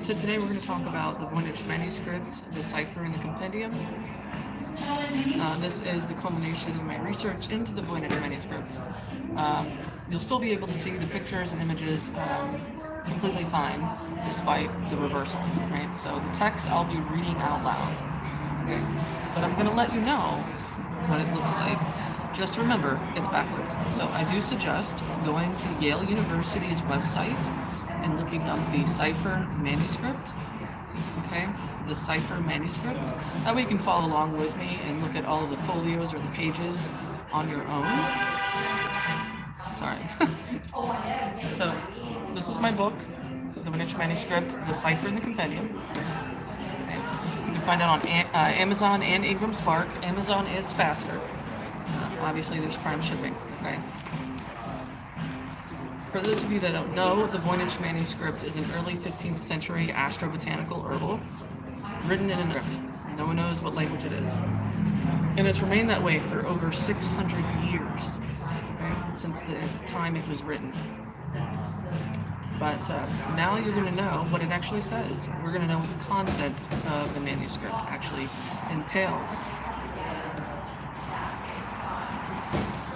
So today we're going to talk about the Voynich manuscript, the cipher, and the compendium. This is the culmination of my research into the Voynich manuscript. You'll still be able to see the pictures and images completely fine, despite the reversal, right? So the text I'll be reading out loud, okay? But I'm going to let you know what it looks like. Just remember, it's backwards. So I do suggest going to Yale University's website and looking up the cipher manuscript, okay? The cipher manuscript. That way you can follow along with me and look at all of the folios or the pages on your own. Sorry. So this is my book, the Voynich manuscript, the cipher and the compendium. Okay. You can find it on Amazon and Ingram Spark. Amazon is faster. Obviously there's Prime shipping, okay? For those of you that don't know, the Voynich manuscript is an early 15th century astrobotanical herbal written in a script. No one knows what language it is. And it's remained that way for over 600 years, okay, since the time it was written. But now you're going to know what it actually says. We're going to know what the content of the manuscript actually entails.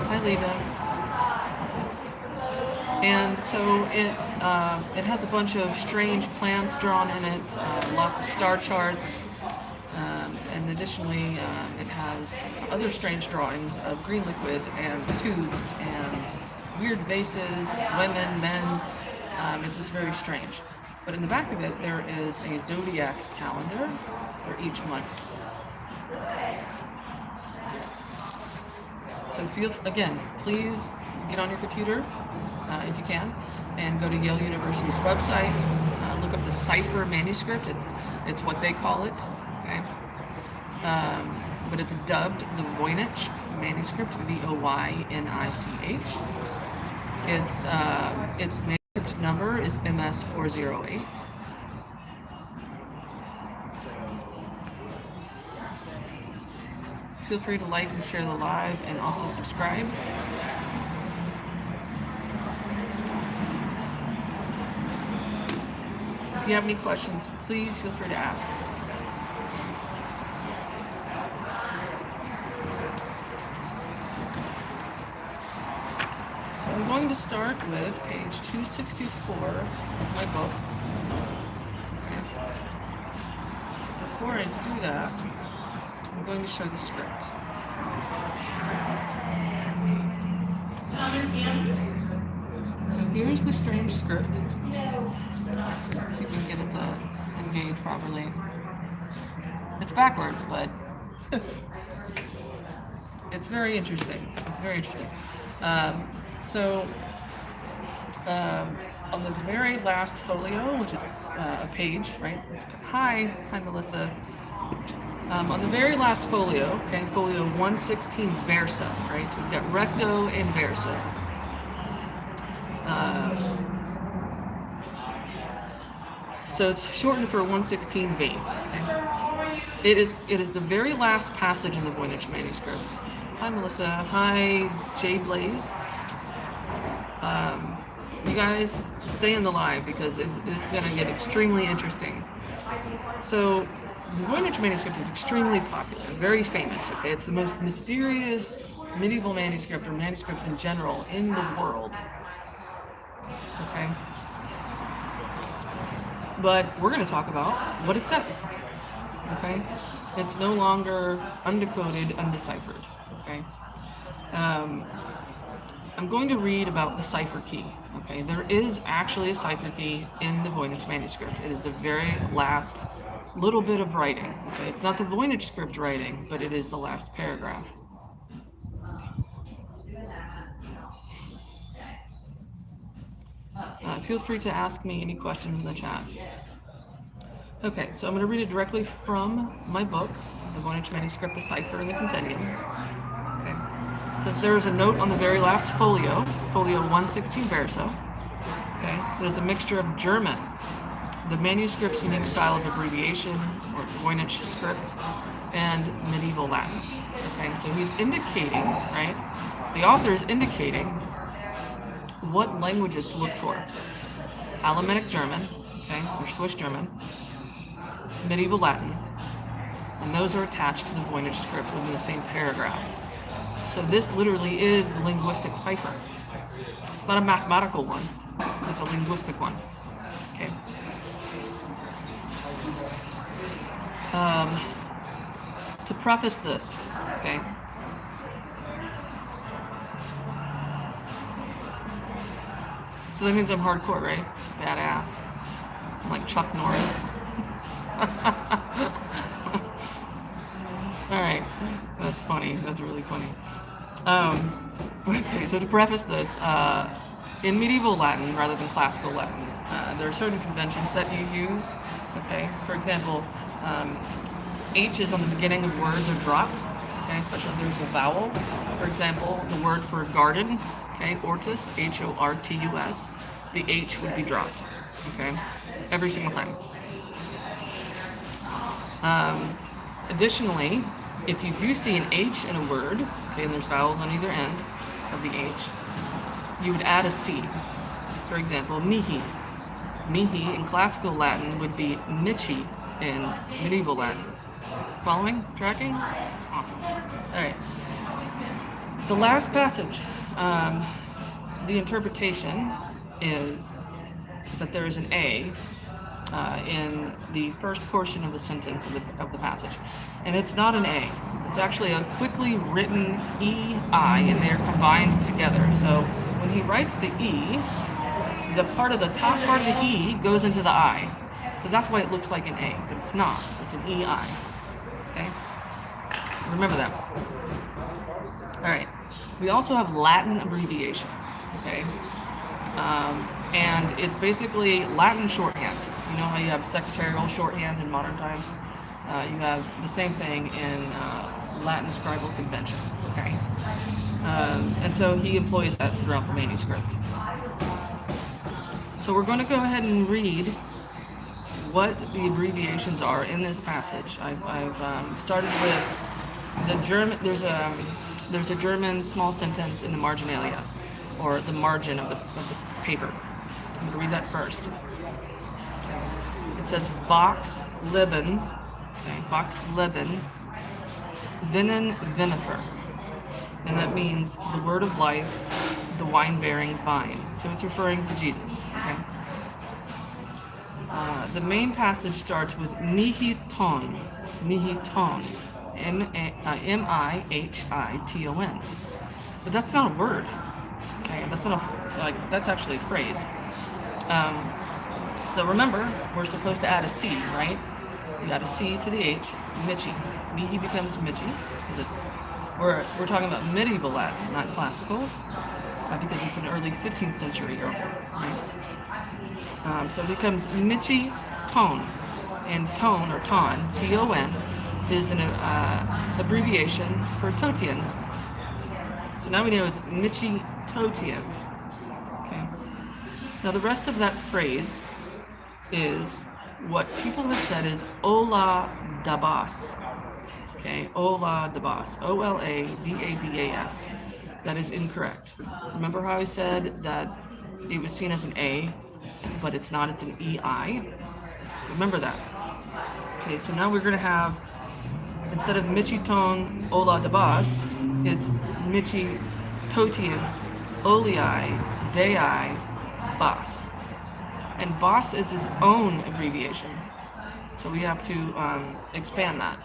Hi, Lita. And so it has a bunch of strange plants drawn in it, lots of star charts, and additionally it has other strange drawings of green liquid and tubes and weird vases, women, men. It's just very strange. But in the back of it there is a zodiac calendar for each month. So please get on your computer if you can, and go to Yale University's website. Look up the cipher manuscript. It's what they call it, okay? But it's dubbed the Voynich manuscript, V-O-Y-N-I-C-H. Its manuscript number is MS408. Feel free to like and share the live, and also subscribe. If you have any questions, please feel free to ask. So I'm going to start with page 264 of my book. Okay. Before I do that, I'm going to show the script. So here's the strange script. Let's see if we can get it to engage properly. It's backwards, but it's very interesting. It's very interesting. On the very last folio, which is a page, right? Hi, Melissa. On the very last folio, okay, folio 116 verso, right? So we've got recto and verso. So it's shortened for 116V. Okay? It is the very last passage in the Voynich manuscript. Hi, Melissa. Hi, Jay Blaze. You guys stay in the live because it's going to get extremely interesting. So the Voynich manuscript is extremely popular, very famous. Okay, it's the most mysterious medieval manuscript or manuscript in general in the world. Okay. But we're going to talk about what it says, okay? It's no longer undecoded, undeciphered, okay? I'm going to read about the cipher key, okay? There is actually a cipher key in the Voynich manuscript. It is the very last little bit of writing, okay? It's not the Voynich script writing, but it is the last paragraph. Feel free to ask me any questions in the chat. Okay, so I'm going to read it directly from my book, the Voynich manuscript, the cipher, and the compendium. Okay. It says there is a note on the very last folio, folio 116 verso. Okay, that is a mixture of German, the manuscript's unique style of abbreviation, or Voynich script, and medieval Latin. Okay, so he's indicating, right? The author is indicating what languages to look for. Alemannic German, okay, or Swiss German, medieval Latin, and those are attached to the Voynich script within the same paragraph. So this literally is the linguistic cipher. It's not a mathematical one, it's a linguistic one. Okay. To preface this, okay, so that means I'm hardcore, right? Badass. I'm like Chuck Norris. Alright, that's funny. That's really funny. Okay, so to preface this, in medieval Latin rather than classical Latin, there are certain conventions that you use. Okay, for example, H's on the beginning of words are dropped, okay, especially if there's a vowel. For example, the word for garden, okay, hortus, Hortus, the H would be dropped, okay, every single time. Additionally, if you do see an H in a word, okay, and there's vowels on either end of the H, you would add a C. For example, mihi. Mihi in classical Latin would be mici in medieval Latin. Following? Tracking? Awesome. Alright. The last passage, the interpretation is that there is an A in the first portion of the sentence of the passage. And it's not an A. It's actually a quickly written E-I, and they're combined together. So when he writes the E, the top part of the E goes into the I. So that's why it looks like an A, but it's not. It's an E-I. Okay? Remember that. Alright. We also have Latin abbreviations. Okay? And it's basically Latin shorthand. You know how you have secretarial shorthand in modern times? You have the same thing in Latin scribal convention, okay? And so he employs that throughout the manuscript. So we're going to go ahead and read what the abbreviations are in this passage. I've started with the German. There's a German small sentence in the marginalia, or the margin of the paper. I'm going to read that first. It says Vox Leben, okay, Vox Leben, Vinen Vinifer. And that means the word of life, the wine-bearing vine. So it's referring to Jesus, okay? The main passage starts with mihiton, M-I-H-I-T-O-N. But that's not a word, okay? That's actually a phrase. So remember, we're supposed to add a C, right? You add a C to the H, Michi. Mihi becomes Michi, because we're talking about medieval Latin, not classical, because it's an early 15th century, right? So it becomes Michi Ton, and tone, or ton, T-O-N, is an abbreviation for Totians. So now we know it's Michi Totians. Okay. Now the rest of that phrase is what people have said is Ola Dabas. Okay, Ola Dabas. O-L-A-D-A-B-A-S. That is incorrect. Remember how I said that it was seen as an A, but it's not, it's an E-I? Remember that. Okay, so now we're going to have, instead of Michiton Ola Dabas, it's Michi Totians Olii Dei Bas. And Bas is its own abbreviation. So we have to expand that.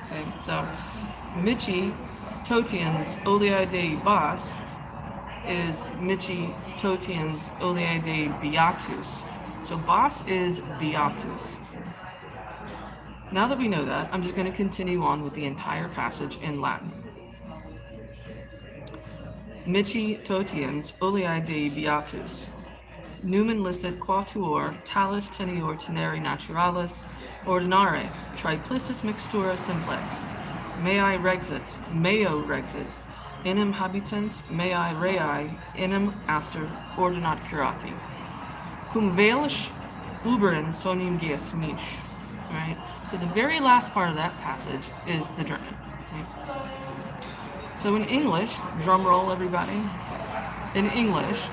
Okay, so Michi Totians Olii Dei Bas is Michi Totians Olii Dei Beatus. So Bas is Beatus. Now that we know that, I'm just going to continue on with the entire passage in Latin. Michi Totians Olii Dei Beatus. Numen licet quatuor talis tenior teneri naturalis ordinare triplicis mixtura simplex. Mei rexit, meo rexit, enim habitans mei rei enim aster ordinat curati. Cum velish uberen sonim geas mish. Right? So the very last part of that passage is the German. Right? So in English, drum roll everybody. In English,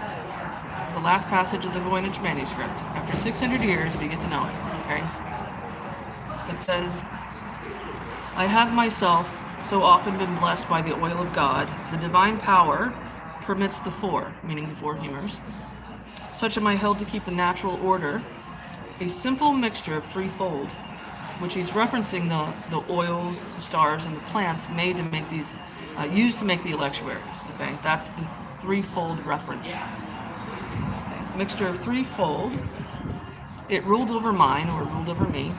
the last passage of the Voynich manuscript. After 600 years, we get to know it, okay? It says, I have myself so often been blessed by the oil of God, the divine power permits the four, meaning the four humors. Such am I held to keep the natural order, a simple mixture of threefold, which he's referencing the oils, the stars, and the plants made to make these, used to make the electuaries. Okay, that's the threefold reference. Okay. Mixture of threefold. It ruled over mine, or ruled over me,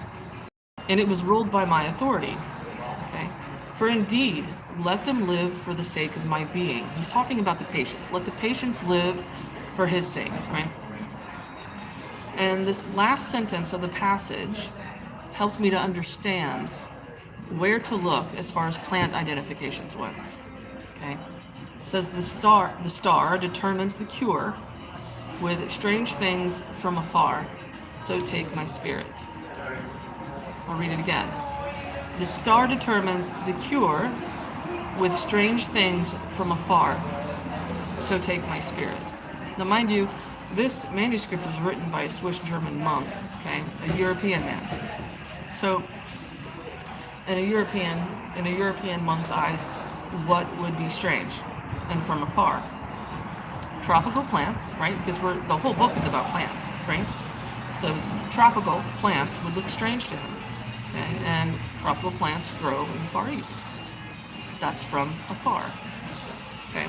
and it was ruled by my authority. Okay, for indeed, let them live for the sake of my being. He's talking about the patients. Let the patients live for his sake, right? And this last sentence of the passage helped me to understand where to look as far as plant identifications went. Okay, it says the star determines the cure with strange things from afar. So take my spirit. I'll read it again. The star determines the cure with strange things from afar. So take my spirit. Now, mind you, this manuscript was written by a Swiss-German monk, okay, a European man. So, in a European monk's eyes, what would be strange and from afar? Tropical plants, right? Because the whole book is about plants, right? So it's tropical plants would look strange to him, okay? And tropical plants grow in the Far East. That's from afar, okay?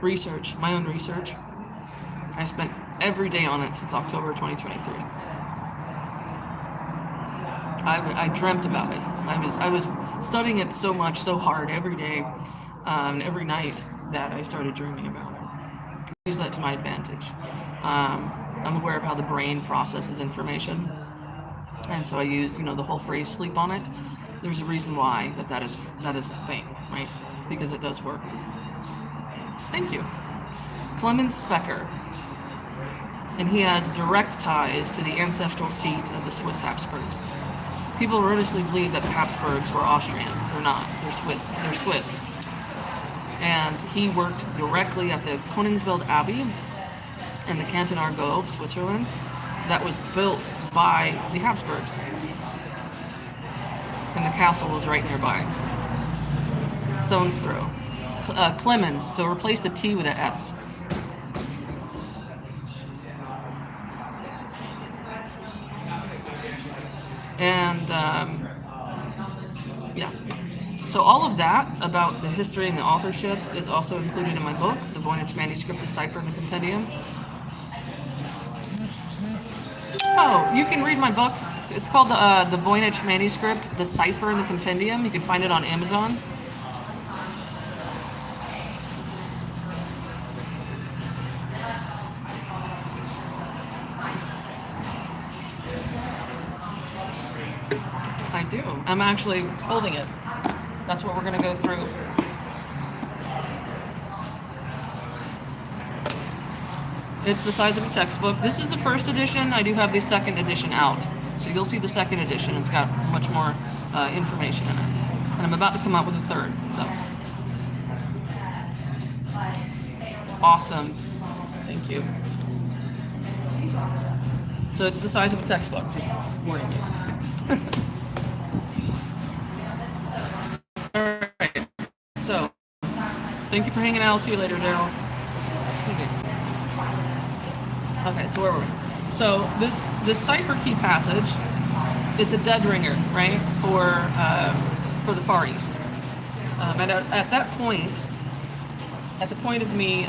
Research, my own research. I spent every day on it since October 2023. I dreamt about it. I was studying it so much, so hard every day, every night that I started dreaming about it. I use that to my advantage. I'm aware of how the brain processes information, and so I use the whole phrase "sleep on it." There's a reason why that is a thing, right? Because it does work. Thank you. Clemens Specker. And he has direct ties to the ancestral seat of the Swiss Habsburgs. People earnestly believe that the Habsburgs were Austrian. They're not. They're Swiss. And he worked directly at the Königswald Abbey in the Canton Argau, Switzerland, that was built by the Habsburgs. And the castle was right nearby. Stone's throw. Clemens, so replace the T with an S. And, yeah. So all of that about the history and the authorship is also included in my book, the Voynich Manuscript, the Cipher, and the Compendium. Oh, you can read my book. It's called the Voynich Manuscript, the Cipher, and the Compendium. You can find it on Amazon. I do. I'm actually holding it. That's what we're going to go through. It's the size of a textbook. This is the first edition. I do have the second edition out. So you'll see the second edition. It's got much more information in it. And I'm about to come out with a third. So awesome. Thank you. So it's the size of a textbook. Just warning you. Alright, so thank you for hanging out. I'll see you later, Daryl. Excuse me. Okay, so where were we? So this cipher key passage, it's a dead ringer, right, for the Far East. And at that point, at the point of me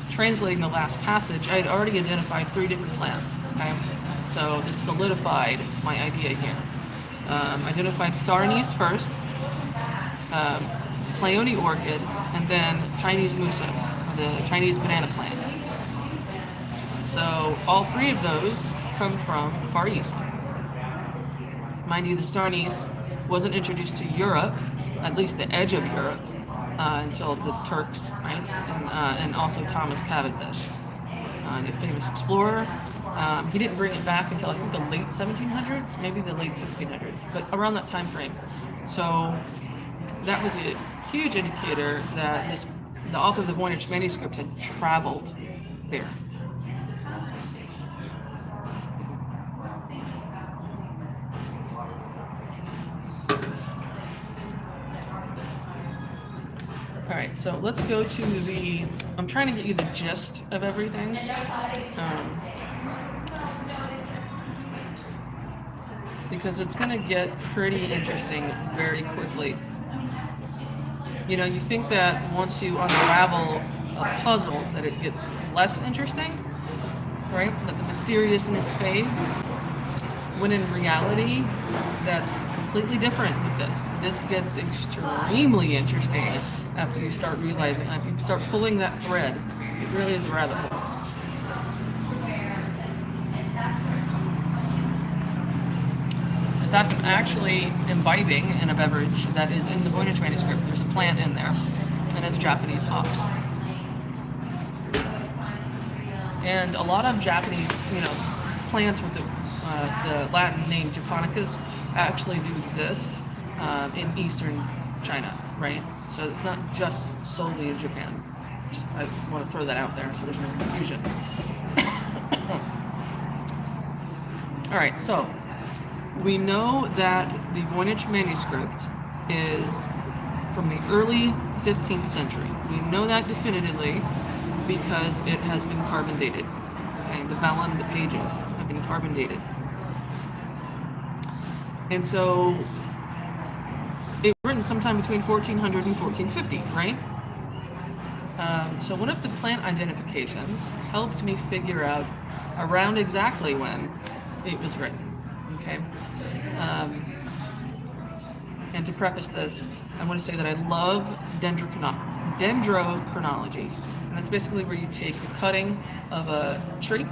translating the last passage, I had already identified 3 different plants. Okay, so this solidified my idea here. Identified star anise first, Pleione orchid, and then Chinese muso, the Chinese banana plant. So all 3 of those come from the Far East. Mind you, the star anise wasn't introduced to Europe, at least the edge of Europe, until the Turks, right? And also Thomas Cavendish, the famous explorer. He didn't bring it back until I think the late 1700s, maybe the late 1600s, but around that time frame. So that was a huge indicator that the author of the Voynich manuscript had traveled there. All right, so let's go to I'm trying to get you the gist of everything. Because it's going to get pretty interesting very quickly. You know, you think that once you unravel a puzzle that it gets less interesting, right? That the mysteriousness fades, when in reality, that's completely different with this. This gets extremely interesting after you start realizing, after you start pulling that thread. It really is a rabbit hole. In fact, I'm actually imbibing in a beverage that is in the Voynich manuscript. There's a plant in there, and it's Japanese hops. And a lot of Japanese, plants with the Latin name Japonicus actually do exist in eastern China, right? So it's not just solely in Japan. I want to throw that out there so there's no confusion. All right, so we know that the Voynich manuscript is from the early 15th century. We know that definitively because it has been carbon dated. Okay? The vellum, the pages have been carbon dated. And so it was written sometime between 1400 and 1450, right? So one of the plant identifications helped me figure out around exactly when it was written. Okay. And to preface this, I want to say that I love dendrochronology, and that's basically where you take the cutting of a tree,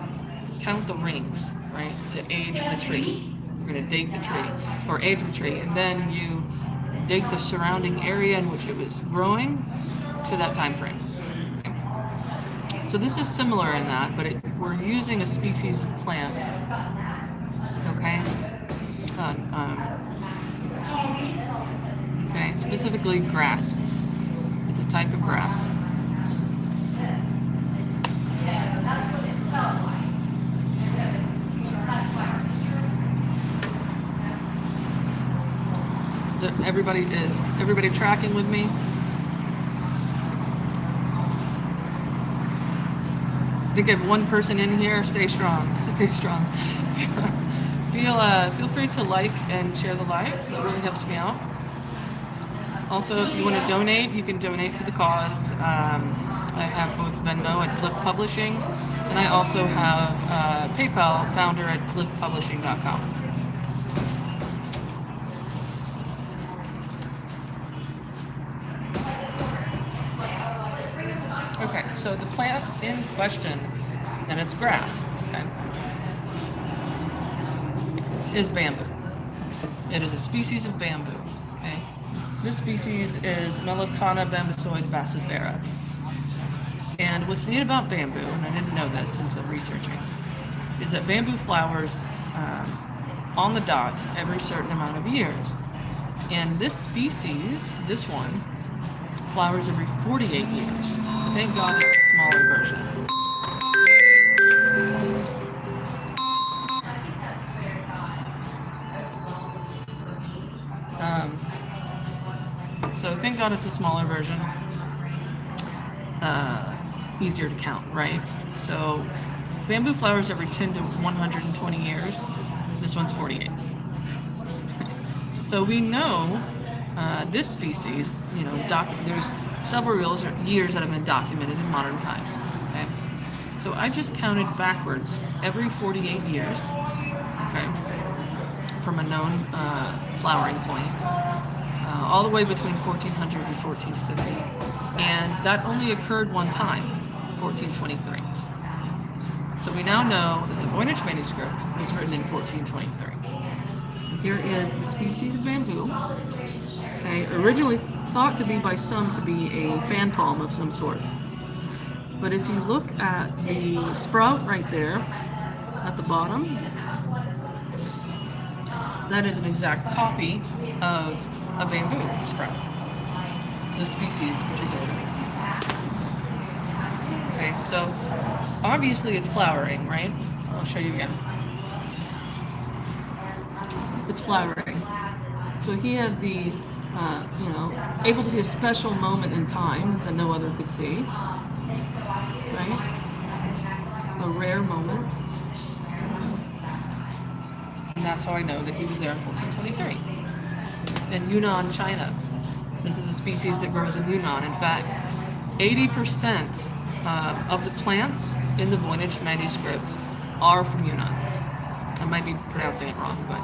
count the rings, right, to age the tree. You're going to date the tree, or age the tree, and then you date the surrounding area in which it was growing to that time frame. Okay. So this is similar in that, but we're using a species of plant. Okay. Okay, specifically grass. It's a type of grass. So everybody tracking with me? I think I have one person in here. Stay strong. Stay strong. Feel free to like and share the live. That really helps me out. Also, if you want to donate, you can donate to the cause. I have both Venmo at Cliff Publishing, and I also have PayPal, founder at cliffpublishing.com. Okay, so the plant in question, and it's grass, okay, is bamboo. It is a species of bamboo, okay? This species is Melicana bambusoides bassifera. And what's neat about bamboo, and I didn't know this until researching, is that bamboo flowers on the dot every certain amount of years. And this species, this one, flowers every 48 years. Thank God it's a smaller version. So thank God it's a smaller version. Easier to count, right? So bamboo flowers every 10 to 120 years. This one's 48. So we know this species, there's several years that have been documented in modern times. Okay, so I just counted backwards every 48 years. Okay, from a known flowering point, all the way between 1400 and 1450, and that only occurred one time, 1423. So we now know that the Voynich manuscript was written in 1423. Here is the species of bamboo. Okay, originally thought to be by some to be a fan palm of some sort. But if you look at the sprout right there at the bottom, that is an exact copy of a bamboo sprout. the species particularly. Okay, so obviously it's flowering, right? I'll show you again. It's flowering. So he had the, able to see a special moment in time that no other could see, right? A rare moment. And that's how I know that he was there in 1423. In Yunnan, China. This is a species that grows in Yunnan. In fact, 80% of the plants in the Voynich manuscript are from Yunnan. I might be pronouncing it wrong, but...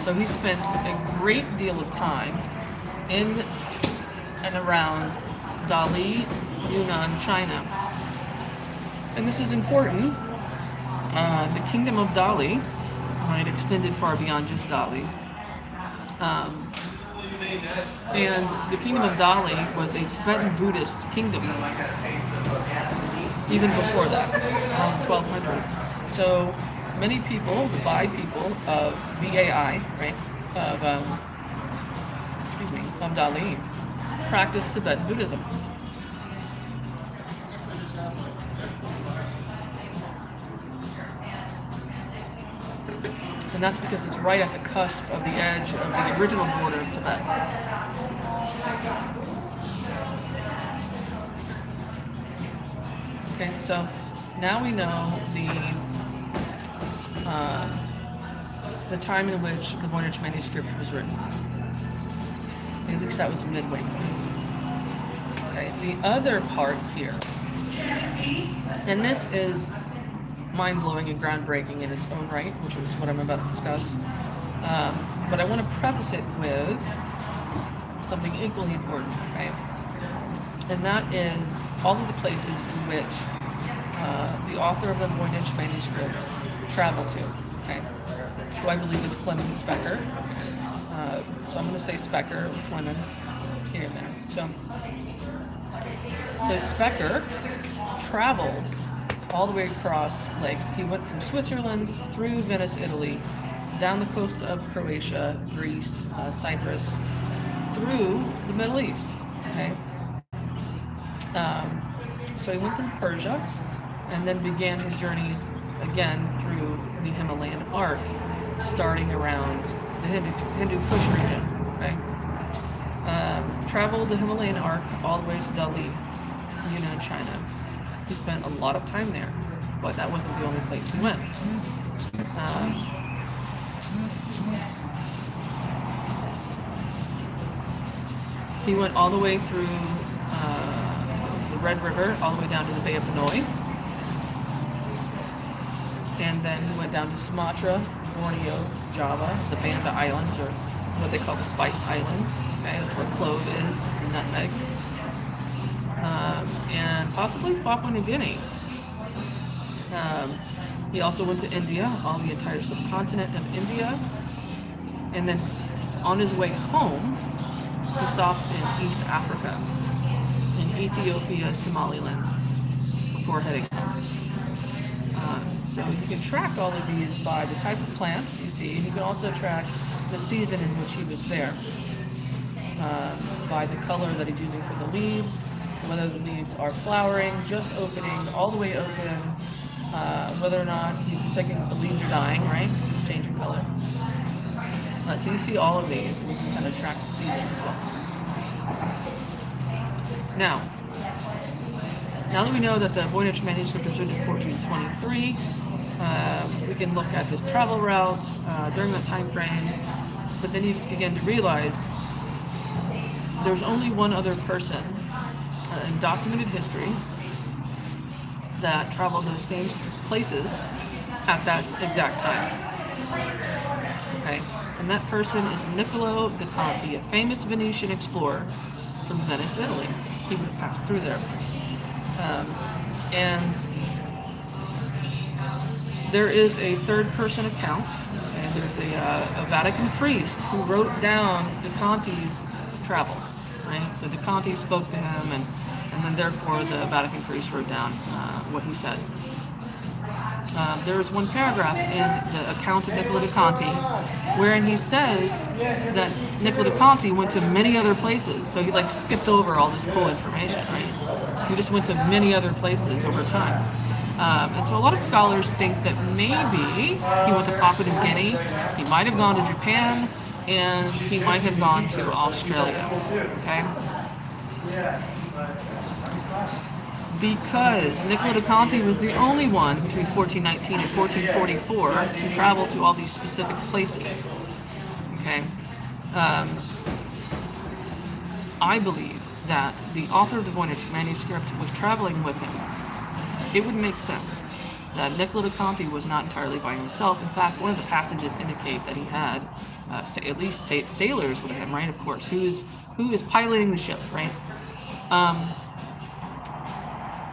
So he spent a great deal of time in and around Dali, Yunnan, China. And this is important. The kingdom of Dali, right, extended far beyond just Dali. And the kingdom of Dali was a Tibetan Buddhist kingdom, even before that, around the 1200s. So many people, the Bai people of Bai, right, of Dali, practiced Tibetan Buddhism. And that's because it's right at the cusp of the edge of the original border of Tibet. Okay, so now we know the time in which the Voynich manuscript was written. At least that was a midway point. Okay, the other part here, and this is mind-blowing and groundbreaking in its own right, which is what I'm about to discuss. But I want to preface it with something equally important, okay? And that is all of the places in which the author of the Voynich manuscript traveled to, okay? Who I believe is Clemens Specker. So I'm going to say Specker or Clemens here and there. So Specker traveled all the way across, like, he went from Switzerland through Venice, Italy, down the coast of Croatia, Greece, Cyprus, through the Middle East, okay? So he went through Persia, and then began his journeys again through the Himalayan arc, starting around the Hindu Kush region, okay? Traveled the Himalayan arc all the way to Dali, Yunnan, China. He spent a lot of time there, but that wasn't the only place he went. He went all the way through the Red River, all the way down to the Bay of Hanoi. And then he went down to Sumatra, Borneo, Java, the Banda Islands, or what they call the Spice Islands. Okay, that's where clove is, and nutmeg. And possibly Papua New Guinea. He also went to India, all the entire subcontinent of India. And then on his way home, he stopped in East Africa, in Ethiopia, Somaliland, before heading home. So you can track all of these by the type of plants you see, and you can also track the season in which he was there, by the color that he's using for the leaves, whether the leaves are flowering, just opening, all the way open, whether or not he's depicting that the leaves are dying, right? Changing color. So you see all of these, and you can kind of track the season as well. Now that we know that the Voynich manuscript was written in 1423, we can look at his travel routes during that time frame, but then you begin to realize there's only one other person in documented history that traveled those same places at that exact time. Okay, and that person is Niccolo da Conti, a famous Venetian explorer from Venice, Italy. He would have passed through there. And there is a third-person account, and there's a Vatican priest who wrote down da Conti's travels, right? So da Conti spoke to him, and then therefore the Vatican priest wrote down what he said. There is one paragraph in the account of Niccolo da Conti wherein he says that Niccolo da Conti went to many other places, so he like skipped over all this cool information, right? He just went to many other places over time. And so a lot of scholars think that maybe he went to Papua New Guinea, he might have gone to Japan, and he might have gone to Australia, okay? Because Niccolo da Conti was the only one between 1419 and 1444 to travel to all these specific places. Okay, I believe that the author of the Voynich manuscript was traveling with him. It would make sense that Niccolo da Conti was not entirely by himself. In fact, one of the passages indicate that he had at least sailors with him, right? Of course, who is piloting the ship, right?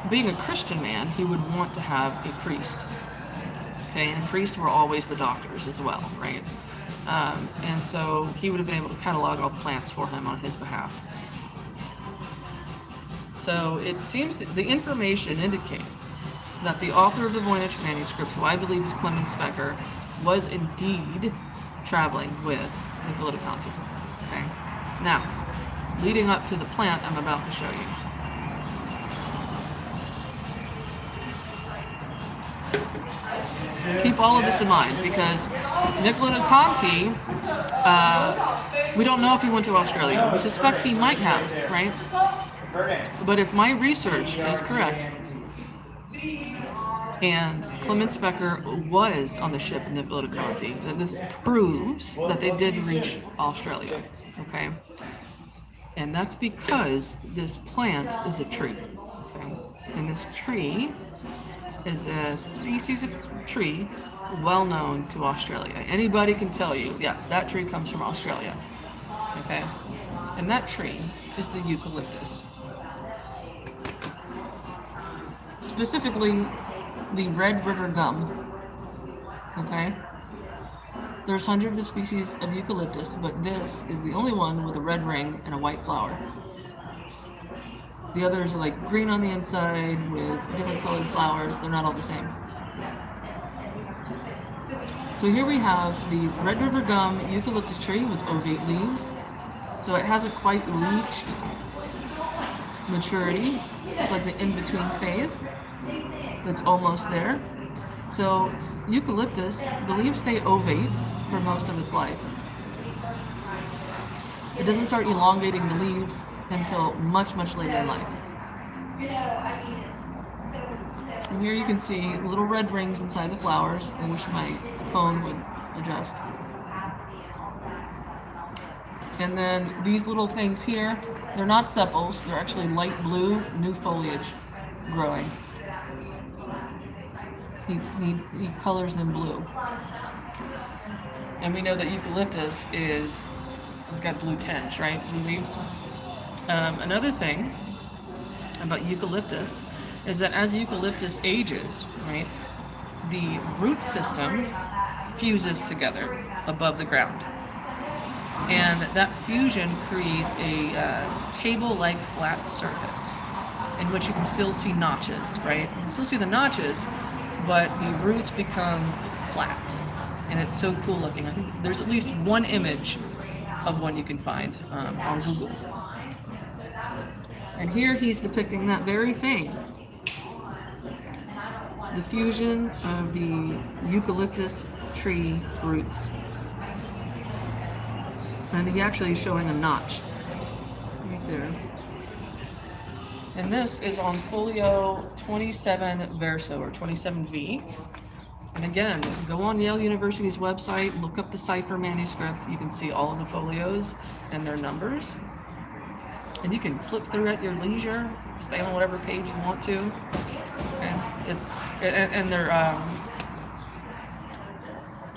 Being a Christian man, he would want to have a priest. Okay, and priests were always the doctors as well, right? And so he would have been able to catalog all the plants for him on his behalf. So it seems that the information indicates that the author of the Voynich manuscript, who I believe is Clement Specker, was indeed traveling with Niccolo da Conti. Okay, now leading up to the plant I'm about to show you. Keep all of this in mind, because Niccolo da Conti, we don't know if he went to Australia. We suspect he might have, right? But if my research is correct, and Clement Specker was on the ship of Niccolo da Conti, then this proves that they did reach Australia, okay? And that's because this plant is a tree, okay? And this tree is a species of tree well known to Australia. Anybody can tell you, yeah, that tree comes from Australia. Okay? And that tree is the eucalyptus. Specifically, the Red River gum. Okay? There's hundreds of species of eucalyptus, but this is the only one with a red ring and a white flower. The others are like green on the inside with different colored flowers. They're not all the same. So here we have the Red River gum eucalyptus tree with ovate leaves. So it hasn't quite reached maturity. It's like the in-between phase. It's almost there. So eucalyptus, the leaves stay ovate for most of its life. It doesn't start elongating the leaves until much, much later in life. And here you can see little red rings inside the flowers. I wish my phone would adjust. And then these little things here, they're not sepals, they're actually light blue, new foliage growing. He colors them blue. And we know that eucalyptus has got blue tinge, right? Blue leaves. Another thing about eucalyptus is that as eucalyptus ages, right, the root system fuses together above the ground. And that fusion creates a table-like flat surface in which you can still see notches, right? You can still see the notches, but the roots become flat. And it's so cool looking. I think there's at least one image of one you can find on Google. And here he's depicting that very thing. The fusion of the eucalyptus tree roots. And he actually is showing a notch right there. And this is on folio 27 verso, or 27V. And again, go on Yale University's website, look up the cipher manuscript. You can see all of the folios and their numbers. And you can flip through at your leisure, stay on whatever page you want to. And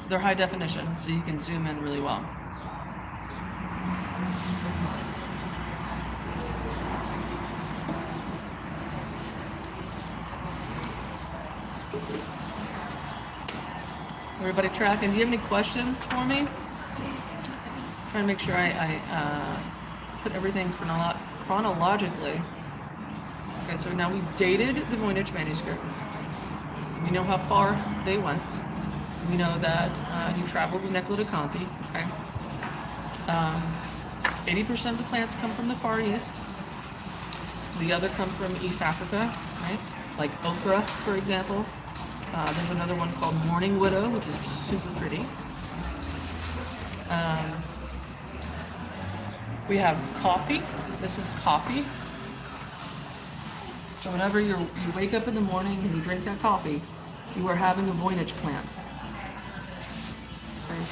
they're high definition, so you can zoom in really well. Everybody tracking? Do you have any questions for me? Trying to make sure I put everything chronologically. Okay, so now we've dated the Voynich manuscript. We know how far they went. We know that he traveled with Neclodoconti. Okay. 80% of the plants come from the Far East. The other come from East Africa, right? Like okra, for example. There's another one called Morning Widow, which is super pretty. We have coffee. This is coffee. So whenever you wake up in the morning and you drink that coffee, you are having a Voynich plant. Okay.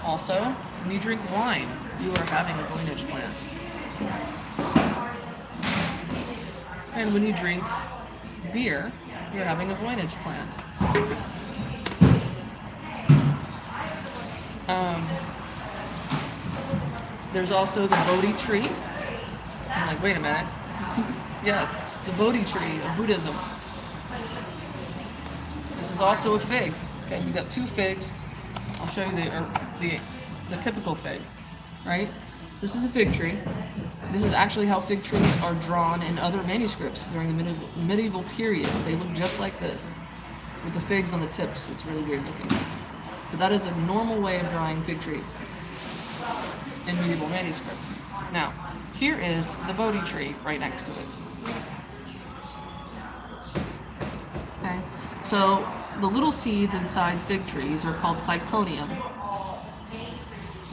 Also, when you drink wine, you are having a Voynich plant. And when you drink beer, you're having a Voynich plant. There's also the Bodhi tree. I'm like, wait a minute. Yes, the Bodhi tree of Buddhism. This is also a fig. Okay, we got two figs. I'll show you the typical fig, right? This is a fig tree. This is actually how fig trees are drawn in other manuscripts during the medieval period. They look just like this, with the figs on the tips. It's really weird looking. But that is a normal way of drawing fig trees in medieval manuscripts. Now, here is the Bodhi tree right next to it. Okay, so the little seeds inside fig trees are called syconium.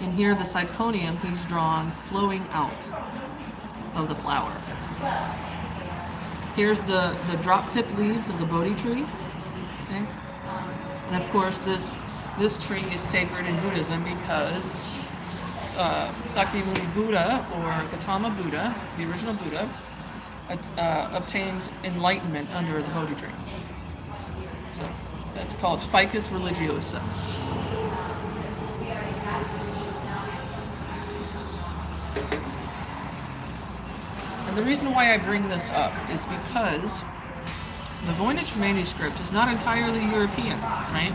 And here the syconium he's drawn flowing out of the flower. Here's the drop tip leaves of the Bodhi tree. Okay? And of course this tree is sacred in Buddhism because Sakyamuni Buddha, or Gautama Buddha, the original Buddha, obtained enlightenment under the Bodhi tree. So that's called Ficus religiosa. And the reason why I bring this up is because the Voynich manuscript is not entirely European, right?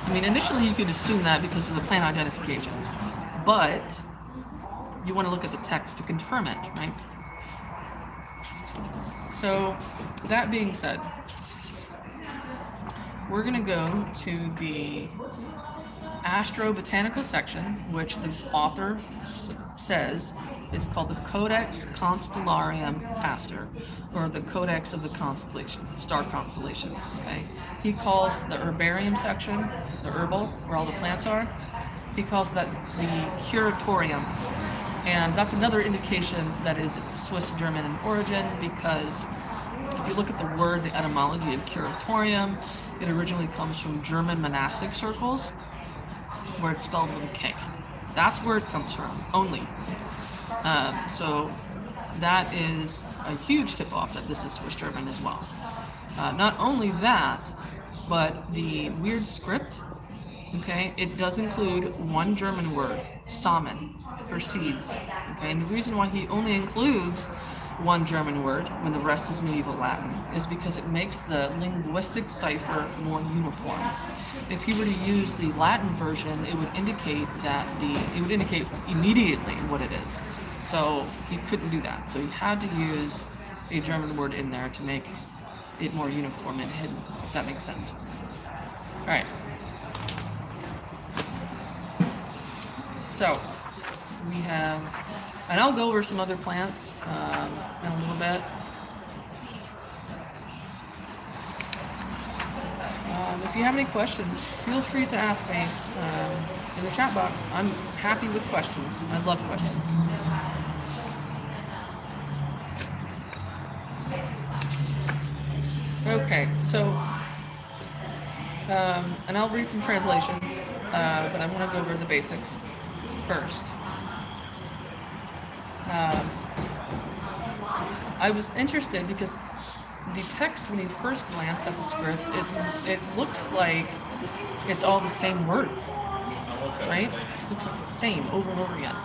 I mean, initially you could assume that because of the plant identifications, but you want to look at the text to confirm it, right? So, that being said, we're going to go to the astrobotanical section, which the author says is called the Codex Constellarium Aster, or the Codex of the Constellations, the star constellations, okay? He calls the herbarium section, the herbal, where all the plants are, he calls that the curatorium. And that's another indication that is Swiss-German in origin, because if you look at the word, the etymology of curatorium, it originally comes from German monastic circles, where it's spelled with a K. That's where it comes from, only. So that is a huge tip-off that this is Swiss German as well. Not only that, but the weird script, okay, it does include one German word, Samen, for seeds. Okay, and the reason why he only includes one German word when the rest is medieval Latin is because it makes the linguistic cipher more uniform. If he were to use the Latin version, it would indicate immediately what it is. So he couldn't do that. So he had to use a German word in there to make it more uniform and hidden, if that makes sense. All right. So we have, and I'll go over some other plants in a little bit. If you have any questions, feel free to ask me in the chat box. I'm happy with questions. I love questions. Okay, so, and I'll read some translations, but I want to go over the basics first. I was interested because the text, when you first glance at the script, it looks like it's all the same words, right? It just looks like the same over and over again.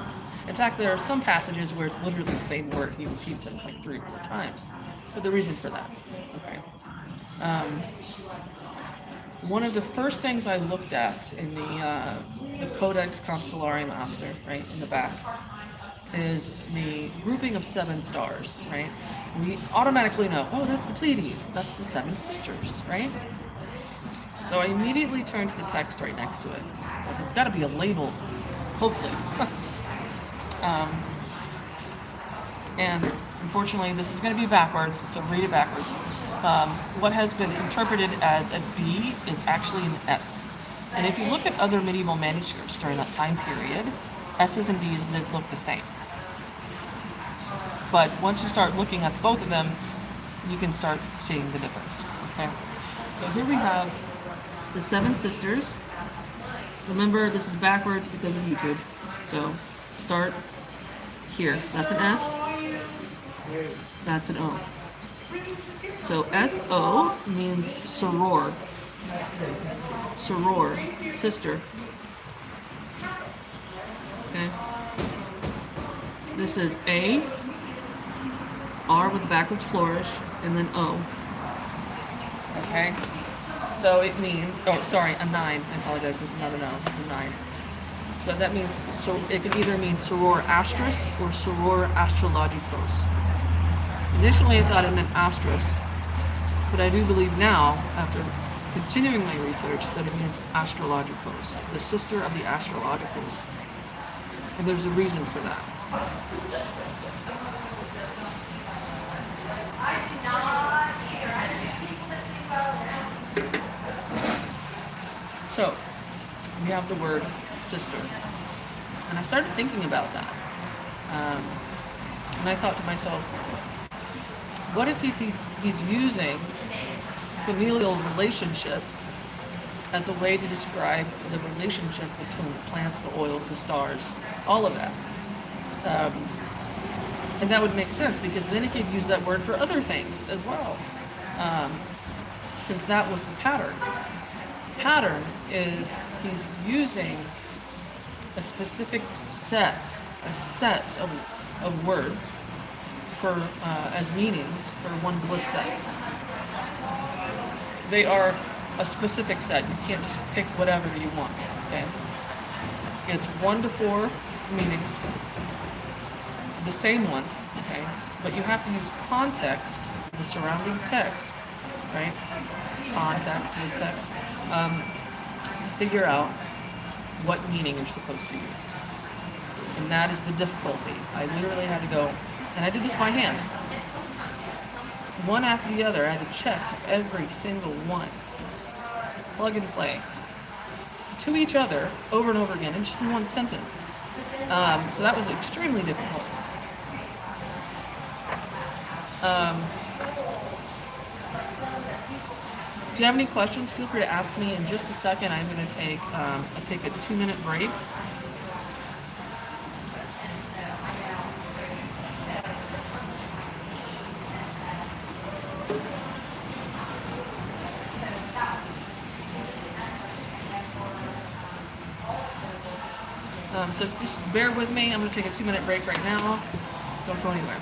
In fact, there are some passages where it's literally the same word. He repeats it like 3 or 4 times. But the reason for that, okay. One of the first things I looked at in the Codex Constellarium Aster, right, in the back, is the grouping of 7 stars, right? We automatically know, oh, that's the Pleiades, that's the 7 sisters, right? So I immediately turn to the text right next to it. Like, it's got to be a label, hopefully. And unfortunately, this is going to be backwards, so read it backwards. What has been interpreted as a D is actually an S. And if you look at other medieval manuscripts during that time period, S's and D's did look the same. But once you start looking at both of them, you can start seeing the difference. Okay? So here we have the 7 sisters. Remember, this is backwards because of YouTube. So start here. That's an S. That's an O. So S-O means soror. Soror, sister. Okay. This is A, R with the backwards flourish, and then O. Okay. So it means, oh, sorry, a 9. I apologize. This is not an O. This is a 9. So that means, so it could either mean soror astris or soror astrologicos. Initially, I thought it meant astris, but I do believe now, after continuing my research, that it means astrologicos, the sister of the astrologicos. And there's a reason for that. So, we have the word sister. And I started thinking about that. And I thought to myself, what if he's using familial relationship as a way to describe the relationship between the plants, the oils, the stars, all of that? And that would make sense, because then he could use that word for other things as well, since that was the pattern. Pattern is he's using a specific set of words for as meanings for one glyph set. They are a specific set. You can't just pick whatever you want. Okay, it's 1 to 4 meanings, the same ones. Okay, but you have to use context, the surrounding text, right? Context with text, to figure out what meaning you're supposed to use. And that is the difficulty. I literally had to go, and I did this by hand. One after the other, I had to check every single one. Plug and play. To each other, over and over again, in just one sentence. So that was extremely difficult. If you have any questions, feel free to ask me. In just a second, I'm going to take a 2-minute break. So just bear with me. I'm going to take a 2-minute break right now. Don't go anywhere.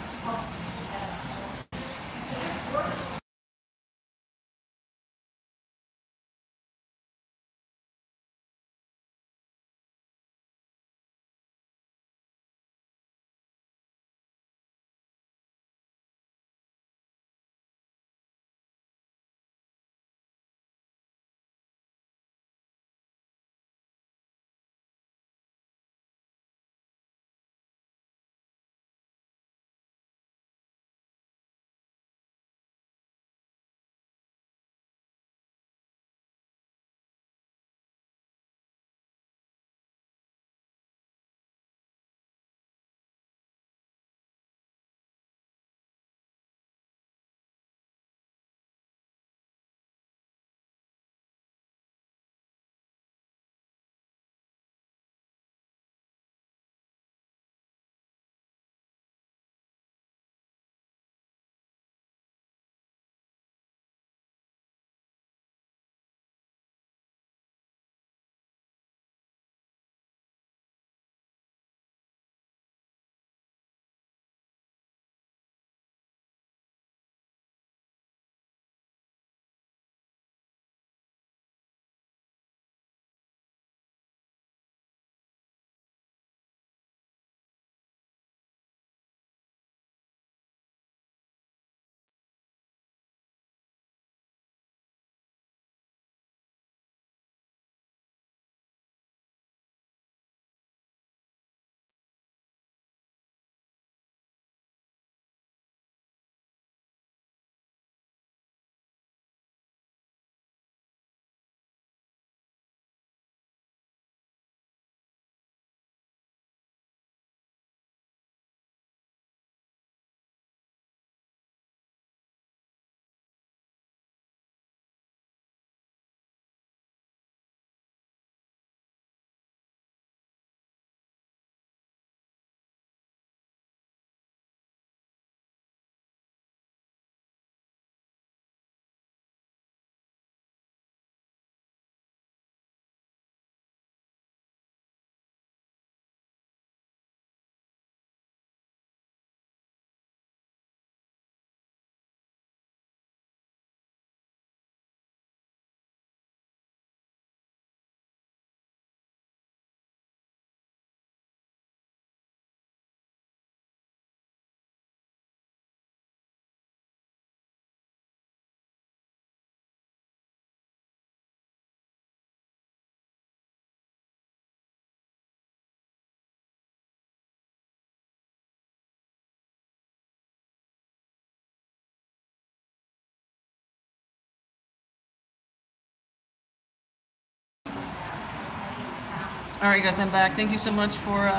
Alright guys, I'm back. Thank you so much for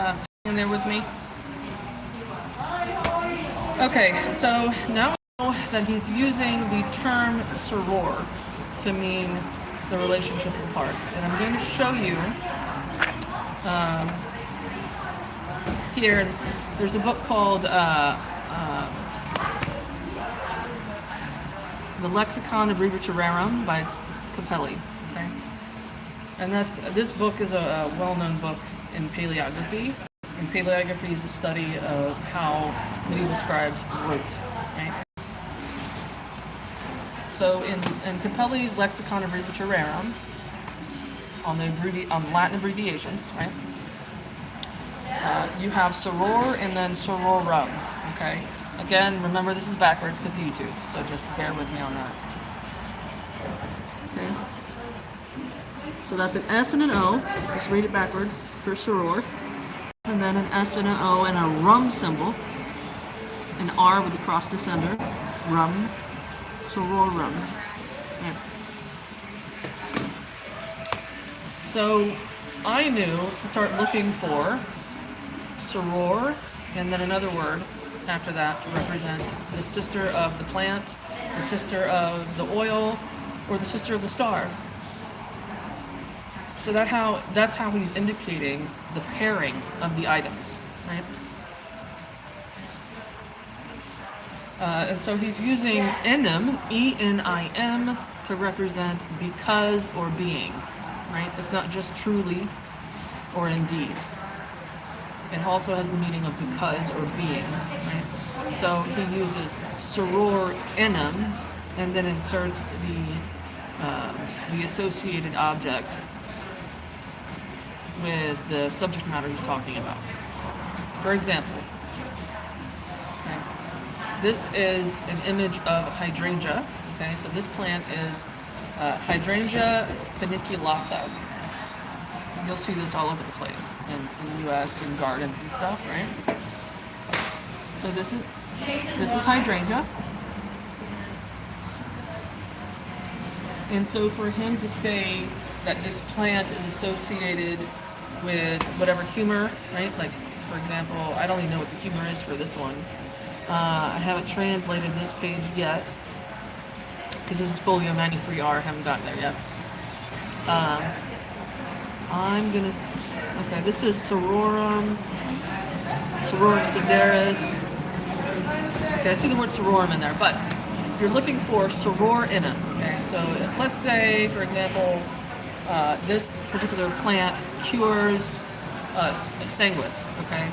being there with me. Okay, so now we know that he's using the term soror to mean the relationship of parts. And I'm going to show you here, there's a book called The Lexicon Abbreviaturarum by Capelli. Okay? And this book is a well-known book in paleography. And paleography is the study of how medieval scribes wrote. Right? So in Capelli's Lexicon Abbreviaturarum, on Latin abbreviations, right? You have soror and then sororum. Okay. Again, remember this is backwards because of YouTube, so just bear with me on that. Okay. So that's an S and an O. Just read it backwards for soror. And then an S and an O and a rum symbol. An R with a cross descender. Rum. Sororum. Yeah. So I knew to start looking for soror and then another word after that to represent the sister of the plant, the sister of the oil, or the sister of the star. So that's how he's indicating the pairing of the items, right? And so he's using enim, E-N-I-M, to represent because or being, right? It's not just truly or indeed. It also has the meaning of because or being, right? So he uses soror enim and then inserts the associated object with the subject matter he's talking about. For example, okay, this is an image of hydrangea. Okay, so this plant is Hydrangea paniculata. You'll see this all over the place in the U.S. in gardens and stuff, right? So this is hydrangea, and so for him to say that this plant is associated with whatever humor, right? Like, for example, I don't even know what the humor is for this one. I haven't translated this page yet because this is folio 93R. I haven't gotten there yet. I'm gonna, okay, this is sororum sideris. Okay, I see the word sororum in there, but you're looking for soror enim. Okay, so let's say, for example, this particular plant cures sanguis. Okay,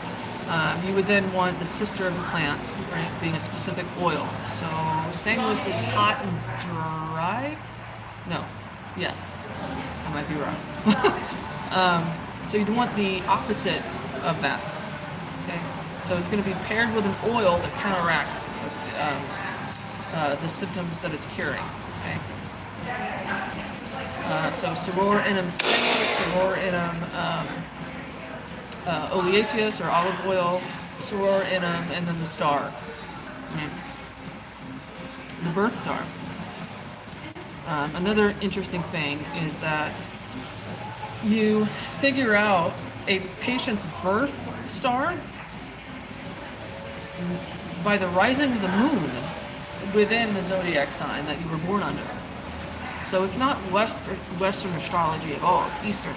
you would then want the sister of the plant, right, being a specific oil. So sanguis is hot and dry. No, yes, I might be wrong. So you'd want the opposite of that. Okay, so it's going to be paired with an oil that counteracts the symptoms that it's curing. Okay, so soror enim sanguis, soror enim oleaceus or olive oil, soror enim, and then the star, okay. The birth star. Another interesting thing is that you figure out a patient's birth star by the rising of the moon within the zodiac sign that you were born under. So it's not Western astrology at all, it's Eastern.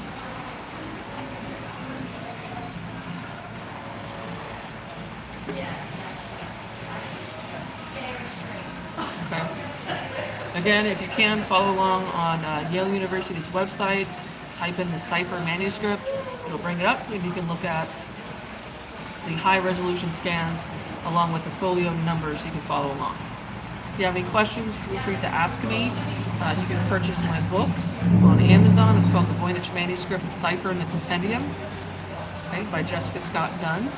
Okay. Again, if you can, follow along on Yale University's website. Type in the cipher manuscript, it'll bring it up, and you can look at the high resolution scans along with the folio numbers so you can follow along. If you have any questions, feel free to ask me. You can purchase my book on Amazon. It's called The Voynich Manuscript, The Cipher and the Compendium, okay, by Jessica Scott Dunn.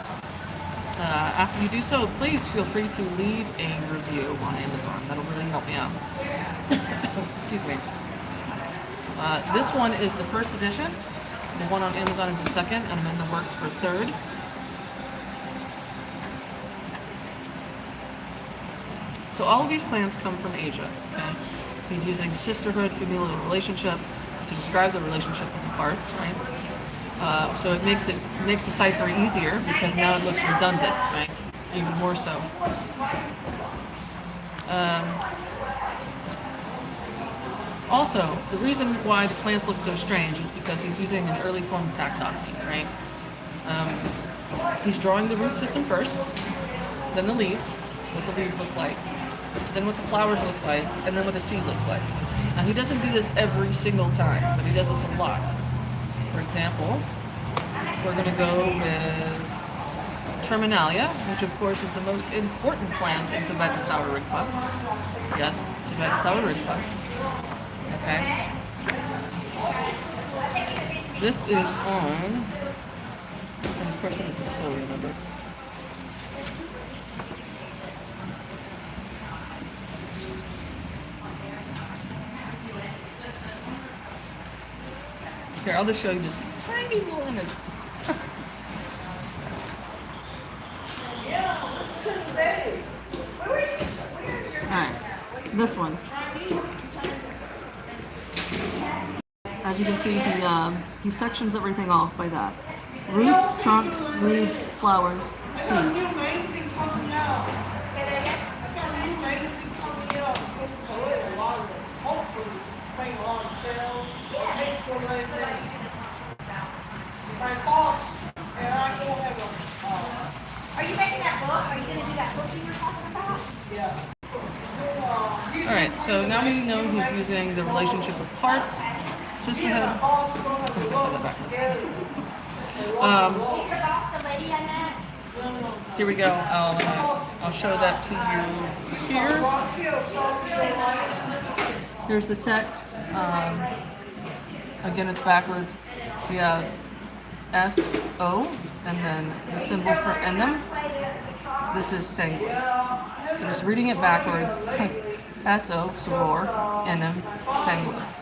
After you do so, please feel free to leave a review on Amazon. That'll really help me out. Excuse me. This one is the first edition. The one on Amazon is the second, and I'm in the works for a third. So all of these plants come from Asia. Okay? He's using sisterhood, familial relationship to describe the relationship of the parts, right? So it makes the cipher easier because now it looks redundant, right? Even more so. Also, the reason why the plants look so strange is because he's using an early form of taxonomy, right? He's drawing the root system first, then the leaves, what the leaves look like, then what the flowers look like, and then what the seed looks like. Now, he doesn't do this every single time, but he does this a lot. For example, we're going to go with Terminalia, which of course is the most important plant in Tibetan sour rigpa. Yes, Tibetan sour rigpa. Okay. This is on, and of course, I'm going to put the folio number. Here, I'll just show you this tiny little image. Alright, this one. As you can see, he sections everything off by that. Roots, trunk, leaves, flowers, seeds. Are you making that book? Are you going to do that book you were talking about? Yeah. Alright, so now we know he's using the relationship of parts, sisterhood. I think I said that backwards. Here we go. I'll show that to you here. Here's the text. Again, it's backwards. We have S-O, and then the symbol for enum. This is sanguis. So just reading it backwards. S-O, soror, enum, sanguis.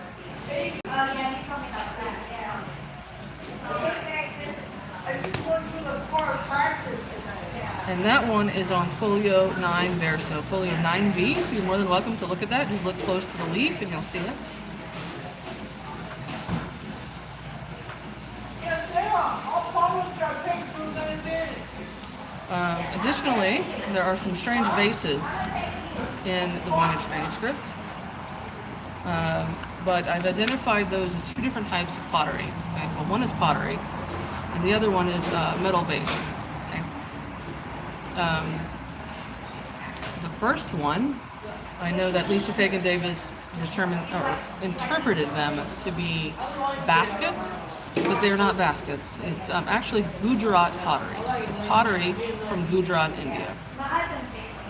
And that one is on folio 9 verso, folio 9V, so you're more than welcome to look at that. Just look close to the leaf and you'll see it. Additionally, there are some strange vases in the Voynich manuscript, but I've identified those as two different types of pottery. Okay? Well, one is pottery, and the other one is metal vase. Okay? The first one, I know that Lisa Fagan Davis interpreted them to be baskets, but they're not baskets. It's actually Gujarat pottery. So pottery from Gujarat, India.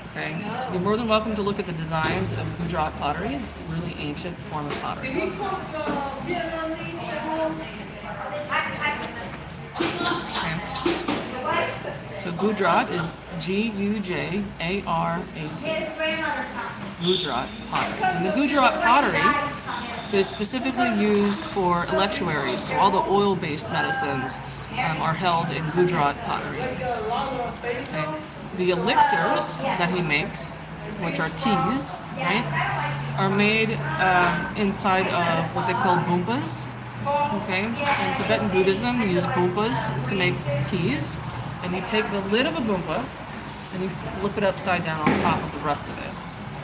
Okay, you're more than welcome to look at the designs of Gujarat pottery. It's a really ancient form of pottery. Okay. So Gujarat is G-U-J-A-R-A-T. Gujarat pottery. And the Gujarat pottery is specifically used for electuaries, so all the oil-based medicines are held in Gujarat pottery. Okay. The elixirs that he makes, which are teas, right, are made inside of what they call bumpas. Okay, in Tibetan Buddhism, we use bumpas to make teas, and you take the lid of a bumpa and you flip it upside down on top of the rest of it.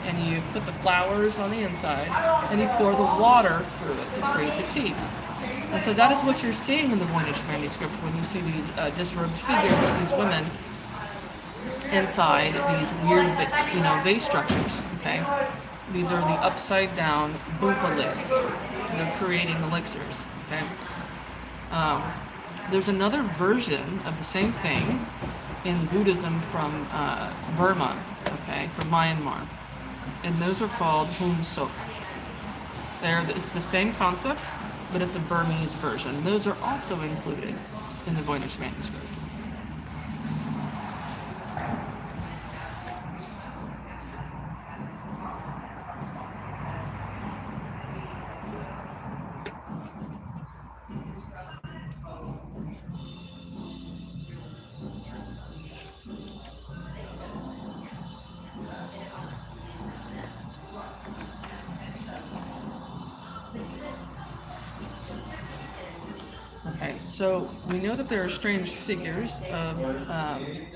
And you put the flowers on the inside, and you pour the water through it to create the tea. And so that is what you're seeing in the Voynich manuscript when you see these disrobed figures, these women, inside these weird, vase structures. Okay, these are the upside down bumpa lids. They're creating elixirs. Okay. There's another version of the same thing in Buddhism from Burma. Okay, from Myanmar. And those are called Hun Sok. It's the same concept, but it's a Burmese version. Those are also included in the Voynich manuscript. So we know that there are strange figures of okay.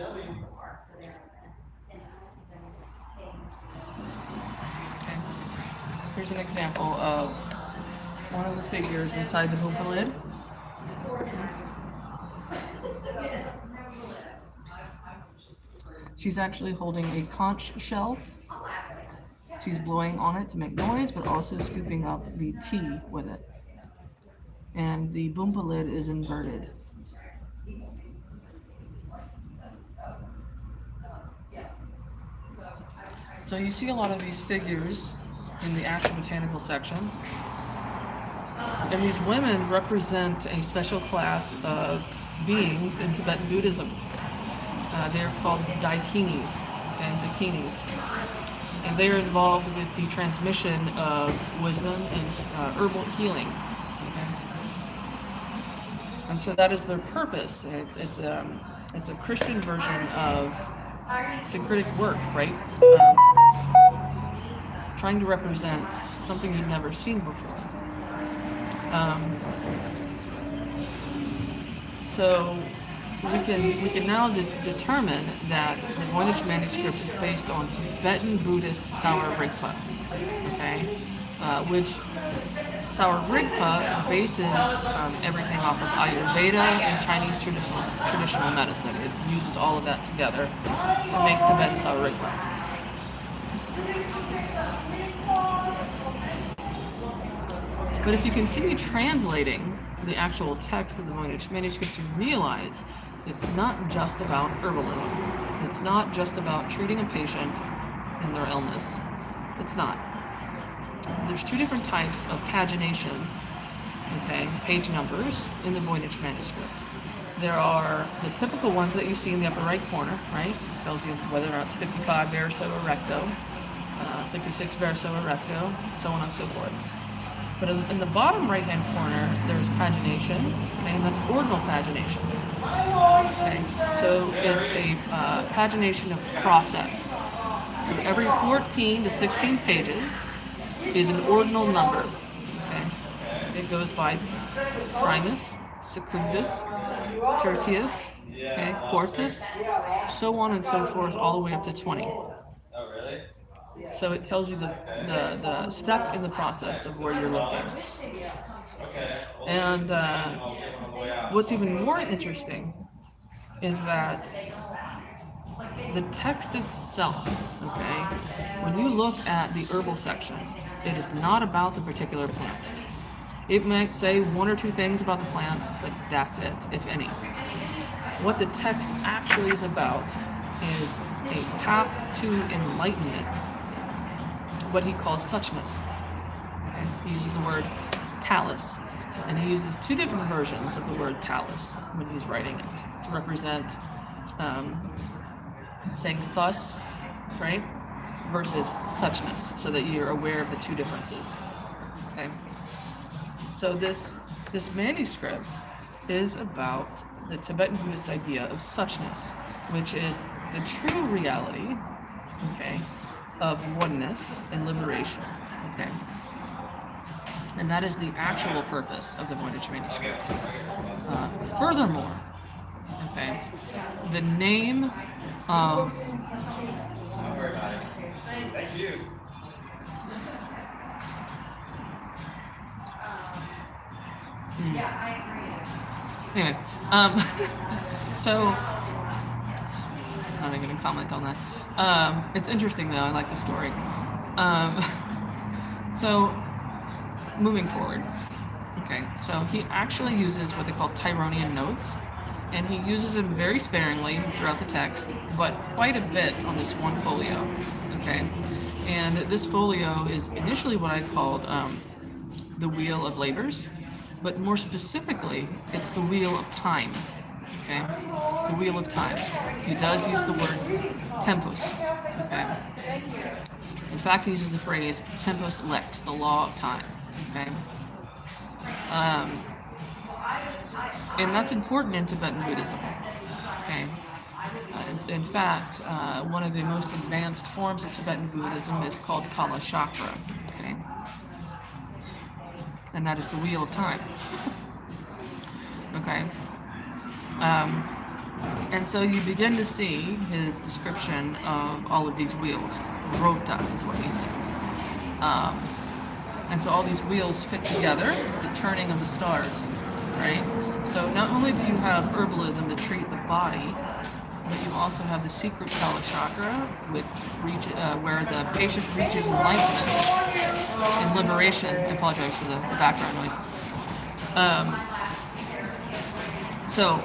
Here's an example of one of the figures inside the hookah lid. She's actually holding a conch shell. She's blowing on it to make noise, but also scooping up the tea with it. And the boompa lid is inverted. So you see a lot of these figures in the actual botanical section. And these women represent a special class of beings in Tibetan Buddhism. They're called dakinis, okay, dakinis. And they are involved with the transmission of wisdom and herbal healing. Okay? And so that is their purpose. It's a Christian version of syncretic work, right? Trying to represent something you've never seen before. So we can now determine that the Voynich manuscript is based on Tibetan Buddhist Sour Rigpa, okay, which Sour Rigpa bases everything off of Ayurveda and Chinese traditional medicine. It uses all of that together to make Tibetan Sour Rigpa. But if you continue translating the actual text of the Voynich manuscript, you realize it's not just about herbalism. It's not just about treating a patient and their illness. It's not. There's two different types of pagination, okay, page numbers in the Voynich manuscript. There are the typical ones that you see in the upper right corner, right? It tells you whether or not it's 55 verso or recto, 56 verso or recto, so on and so forth. But in the bottom right-hand corner, there's pagination, okay, and that's ordinal pagination. Okay, so it's a pagination of process. So every 14 to 16 pages is an ordinal number. Okay, it goes by primus, secundus, tertius, okay, quartus, so on and so forth, all the way up to 20. So it tells you the step in the process of where you're looking. And what's even more interesting is that the text itself, okay, when you look at the herbal section, it is not about the particular plant. It might say one or two things about the plant, but that's it, if any. What the text actually is about is a path to enlightenment, what he calls suchness. Okay? He uses the word talus, and he uses two different versions of the word talus when he's writing it to represent saying thus, right, versus suchness, so that you're aware of the two differences. Okay, so this manuscript is about the Tibetan Buddhist idea of suchness, which is the true reality, okay, of oneness and liberation, okay? And that is the actual purpose of the Voynich manuscript. Furthermore, okay, the name of... Thank you. Anyway, so I'm not even going to comment on that. It's interesting though, I like the story. So, moving forward. Okay, so he actually uses what they call Tyronian notes, and he uses them very sparingly throughout the text, but quite a bit on this one folio. Okay, and this folio is initially what I called the Wheel of Labors, but more specifically, it's the Wheel of Time. Okay, the Wheel of Time. He does use the word tempus. Okay, in fact, he uses the phrase tempus lex, the law of time. Okay, and that's important in Tibetan Buddhism. Okay, in fact, one of the most advanced forms of Tibetan Buddhism is called Kala Chakra. Okay, and that is the Wheel of Time. Okay. And so you begin to see his description of all of these wheels. Rota is what he says. And so all these wheels fit together, the turning of the stars, right? So not only do you have herbalism to treat the body, but you also have the secret kala chakra, where the patient reaches enlightenment and liberation. I apologize for the background noise. So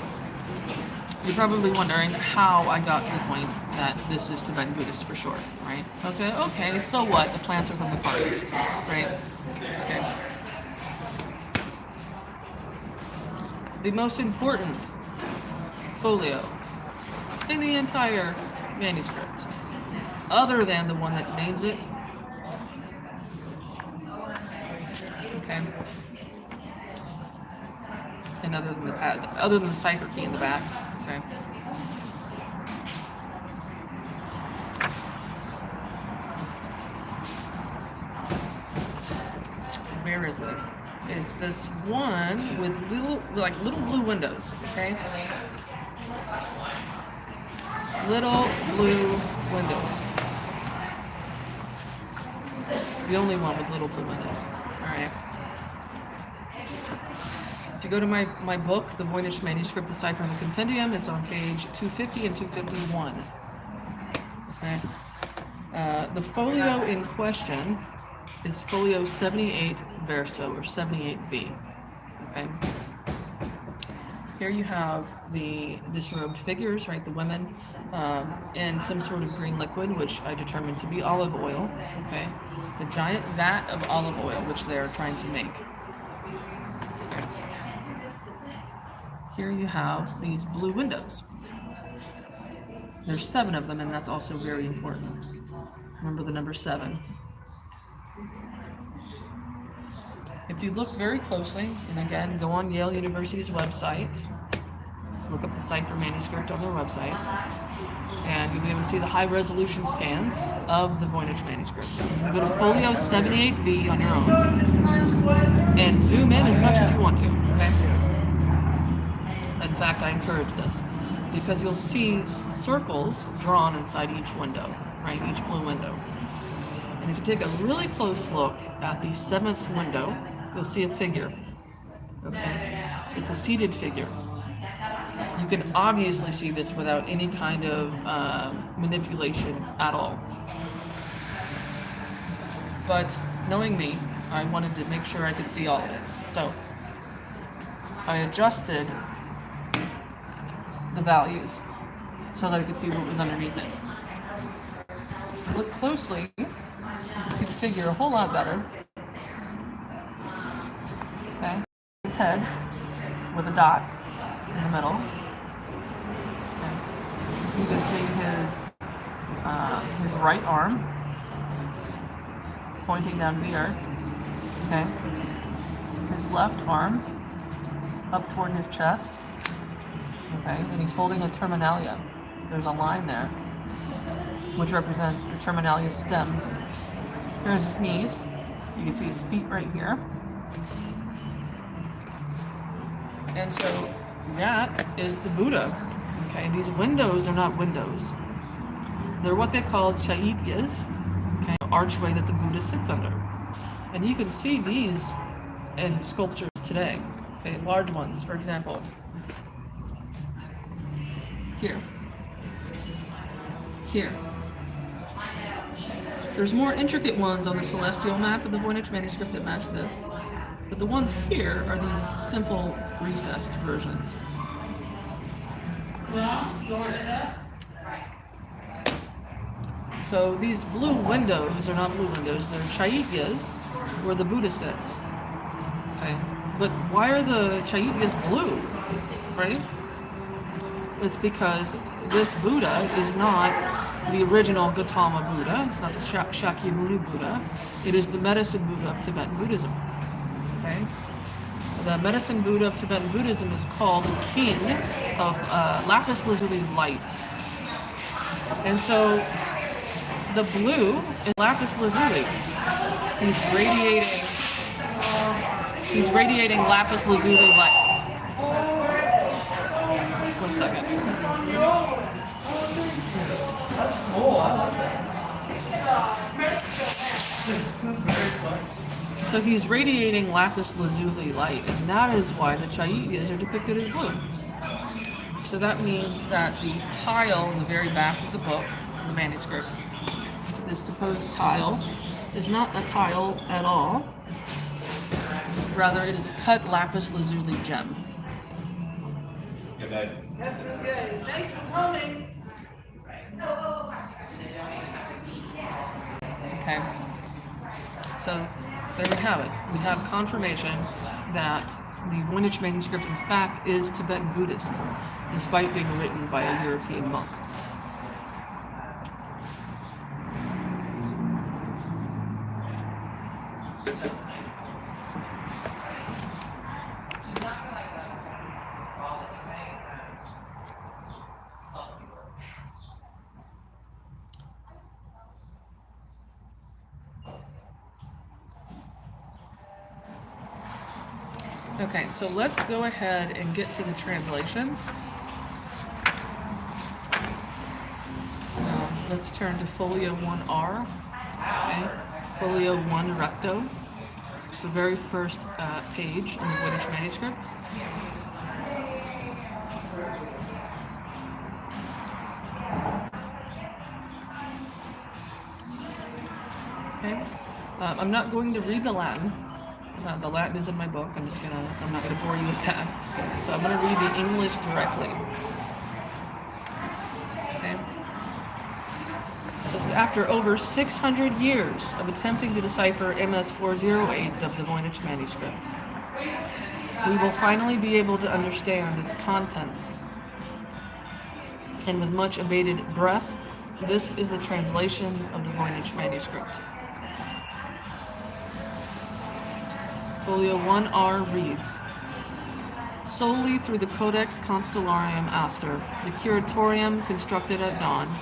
you're probably wondering how I got to the point that this is Tibetan Buddhist for sure, right? Okay, so what? The plants are from the Far East, right? Okay. The most important folio in the entire manuscript, other than the one that names it, okay, and other than the cipher key in the back, okay. Where is it? Is this one with little blue windows, okay? Little blue windows. It's the only one with little blue windows. Alright. If you go to my book, the Voynich Manuscript, the Cipher and the Compendium, it's on page 250 and 251. Okay. The folio in question is folio 78 verso, or 78V. Okay. Here you have the disrobed figures, right, the women, in some sort of green liquid, which I determined to be olive oil, okay? It's a giant vat of olive oil, which they are trying to make. Okay. Here you have these blue windows. There's 7 of them, and that's also very important. Remember the number 7. If you look very closely, and again, go on Yale University's website, look up the Cipher manuscript on their website, and you'll be able to see the high-resolution scans of the Voynich manuscript. You go to folio 78V on your own, and zoom in as much as you want to, okay? In fact, I encourage this, because you'll see circles drawn inside each window, right, each blue window. And if you take a really close look at the 7th window, you'll see a figure, okay? It's a seated figure. You can obviously see this without any kind of manipulation at all. But knowing me, I wanted to make sure I could see all of it. So I adjusted the values so that I could see what was underneath it. Look closely, you can see the figure a whole lot better. Okay, his head with a dot in the middle. Okay. You can see his right arm pointing down to the earth. Okay, his left arm up toward his chest. Okay, and he's holding a terminalia. There's a line there, which represents the terminalia stem. Here's his knees. You can see his feet right here. And so that is the Buddha. Okay, these windows are not windows. They're what they call chaityas, okay, archway that the Buddha sits under. And you can see these in sculptures today. Okay, large ones, for example. Here. Here. There's more intricate ones on the celestial map of the Voynich manuscript that match this. But the ones here are these simple recessed versions. So these blue windows are not blue windows, they're chaityas where the Buddha sits. Okay. But why are the chaityas blue? Right? It's because this Buddha is not the original Gautama Buddha, it's not the Shakyamuni Buddha, it is the medicine Buddha of Tibetan Buddhism. Okay? The medicine Buddha of Tibetan Buddhism is called King of Lapis Lazuli Light. And so the blue is Lapis Lazuli. He's radiating Lapis Lazuli light. second. So he's radiating lapis lazuli light, and that is why the Chaityas are depicted as blue. So that means that the tile in the very back of the book, the manuscript, this supposed tile, is not a tile at all. Rather, it is a cut lapis lazuli gem. Good night. Thanks for coming. Okay. So there we have it. We have confirmation that the Voynich manuscript, in fact, is Tibetan Buddhist, despite being written by a European monk. Okay, so let's go ahead and get to the translations. Let's turn to Folio 1R. Okay, Folio 1 Recto. It's the very first page in the Voynich manuscript. Okay, I'm not going to read the Latin. The Latin is in my book. I'm not gonna bore you with that. So I'm gonna read the English directly. Okay. So it's after over 600 years of attempting to decipher MS 408 of the Voynich manuscript, we will finally be able to understand its contents. And with much abated breath, this is the translation of the Voynich manuscript. Folio 1R reads, solely through the Codex Constellarium Aster, the curatorium constructed at dawn,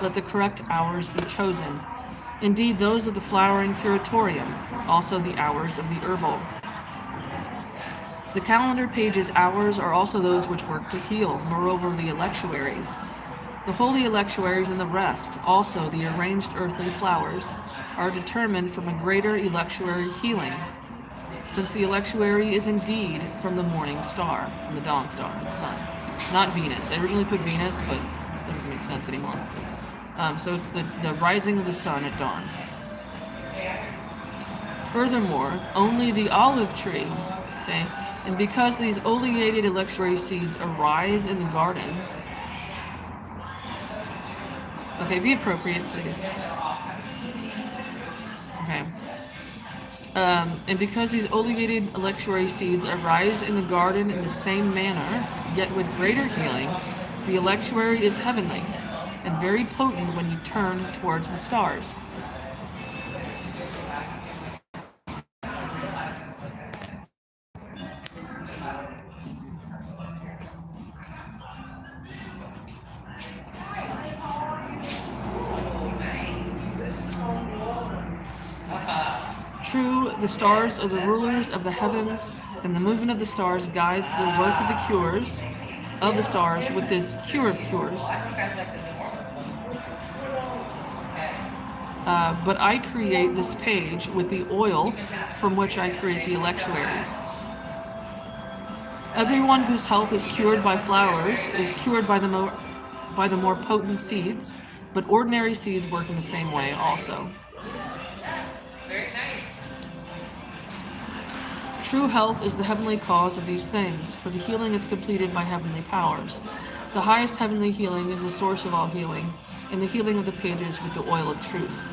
let the correct hours be chosen. Indeed, those of the flowering curatorium, also the hours of the herbal. The calendar page's hours are also those which work to heal, moreover the electuaries. The holy electuaries and the rest, also the arranged earthly flowers, are determined from a greater electuary healing, since the electuary is indeed from the morning star, from the dawn star, the sun. Not Venus. I originally put Venus, but that doesn't make sense anymore. So it's the rising of the sun at dawn. Furthermore, only the olive tree, okay, and because these oleated electuary seeds arise in the garden, okay, be appropriate, please. Okay. And because these oleated electuary seeds arise in the garden in the same manner, yet with greater healing, the electuary is heavenly and very potent when you turn towards the stars. True, the stars are the rulers of the heavens, and the movement of the stars guides the work of the cures of the stars with this cure of cures. But I create this page with the oil from which I create the electuaries. Everyone whose health is cured by flowers is cured by the more potent seeds, but ordinary seeds work in the same way also. True health is the heavenly cause of these things, for the healing is completed by heavenly powers. The highest heavenly healing is the source of all healing, and the healing of the pages with the oil of truth.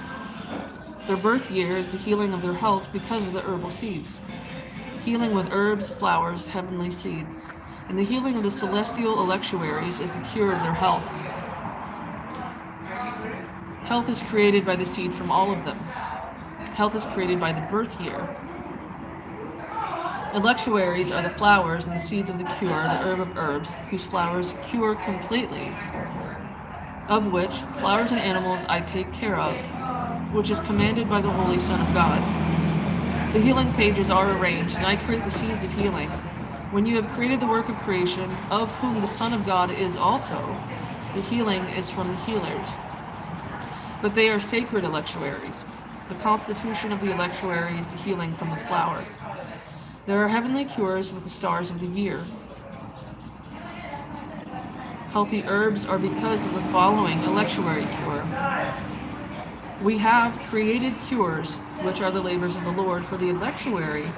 Their birth year is the healing of their health because of the herbal seeds. Healing with herbs, flowers, heavenly seeds. And the healing of the celestial electuaries is the cure of their health. Health is created by the seed from all of them. Health is created by the birth year. Electuaries are the flowers and the seeds of the cure, the herb of herbs, whose flowers cure completely, of which flowers and animals I take care of, which is commanded by the Holy Son of God. The healing pages are arranged, and I create the seeds of healing, When you have created the work of creation, of whom the Son of God is also, the healing is from the healers. But they are sacred electuaries. The constitution of the electuary is the healing from the flower. There are heavenly cures with the stars of the year. Healthy herbs are because of the following electuary cure. We have created cures, which are the labors of the Lord, for the electuary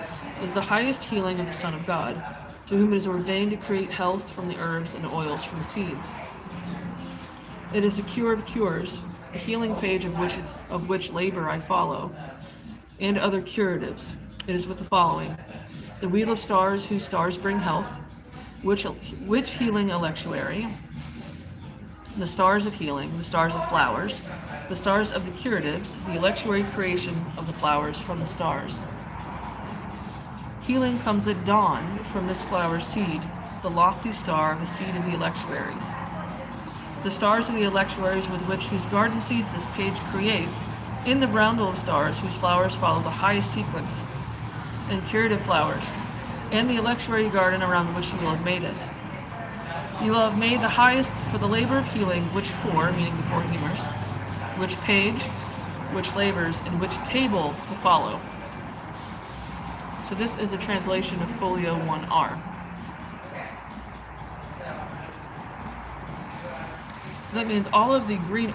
is the highest healing of the Son of God, to whom it is ordained to create health from the herbs and oils from the seeds. It is the cure of cures, the healing page of which labor I follow, and other curatives. It is with the following: the wheel of stars, whose stars bring health, which healing electuary, the stars of healing, the stars of flowers, the stars of the curatives, the electuary creation of the flowers from the stars. Healing comes at dawn from this flower seed, the lofty star, the seed of the electuaries. The stars of the electuaries whose garden seeds this page creates, in the roundel of stars whose flowers follow the highest sequence, and curative flowers, and the electuary garden around which you will have made it. You will have made the highest for the labor of healing, which four, meaning the four humors, which page, which labors, and which table to follow. So this is a translation of Folio 1R. So that means all of the green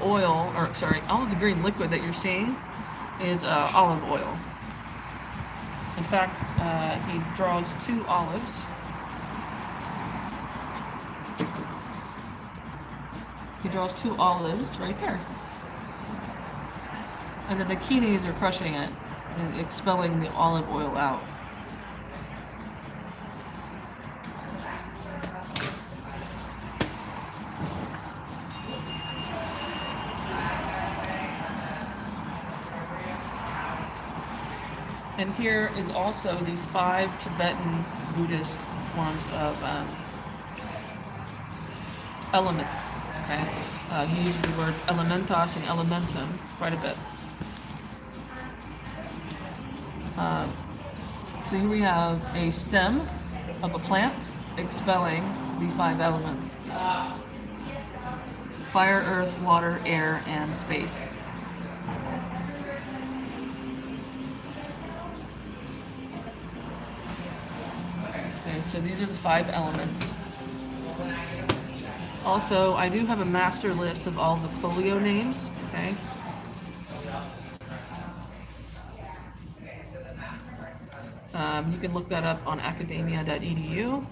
liquid that you're seeing is olive oil. In fact, he draws two olives. He draws two olives right there. And then the kidneys are crushing it and expelling the olive oil out. And here is also the 5 Tibetan Buddhist forms of elements. Okay, he uses the words elementas and elementum quite a bit. So here we have a stem of a plant expelling the 5 elements: fire, earth, water, air, and space. Okay, so these are the 5 elements. Also, I do have a master list of all the folio names, okay? You can look that up on academia.edu.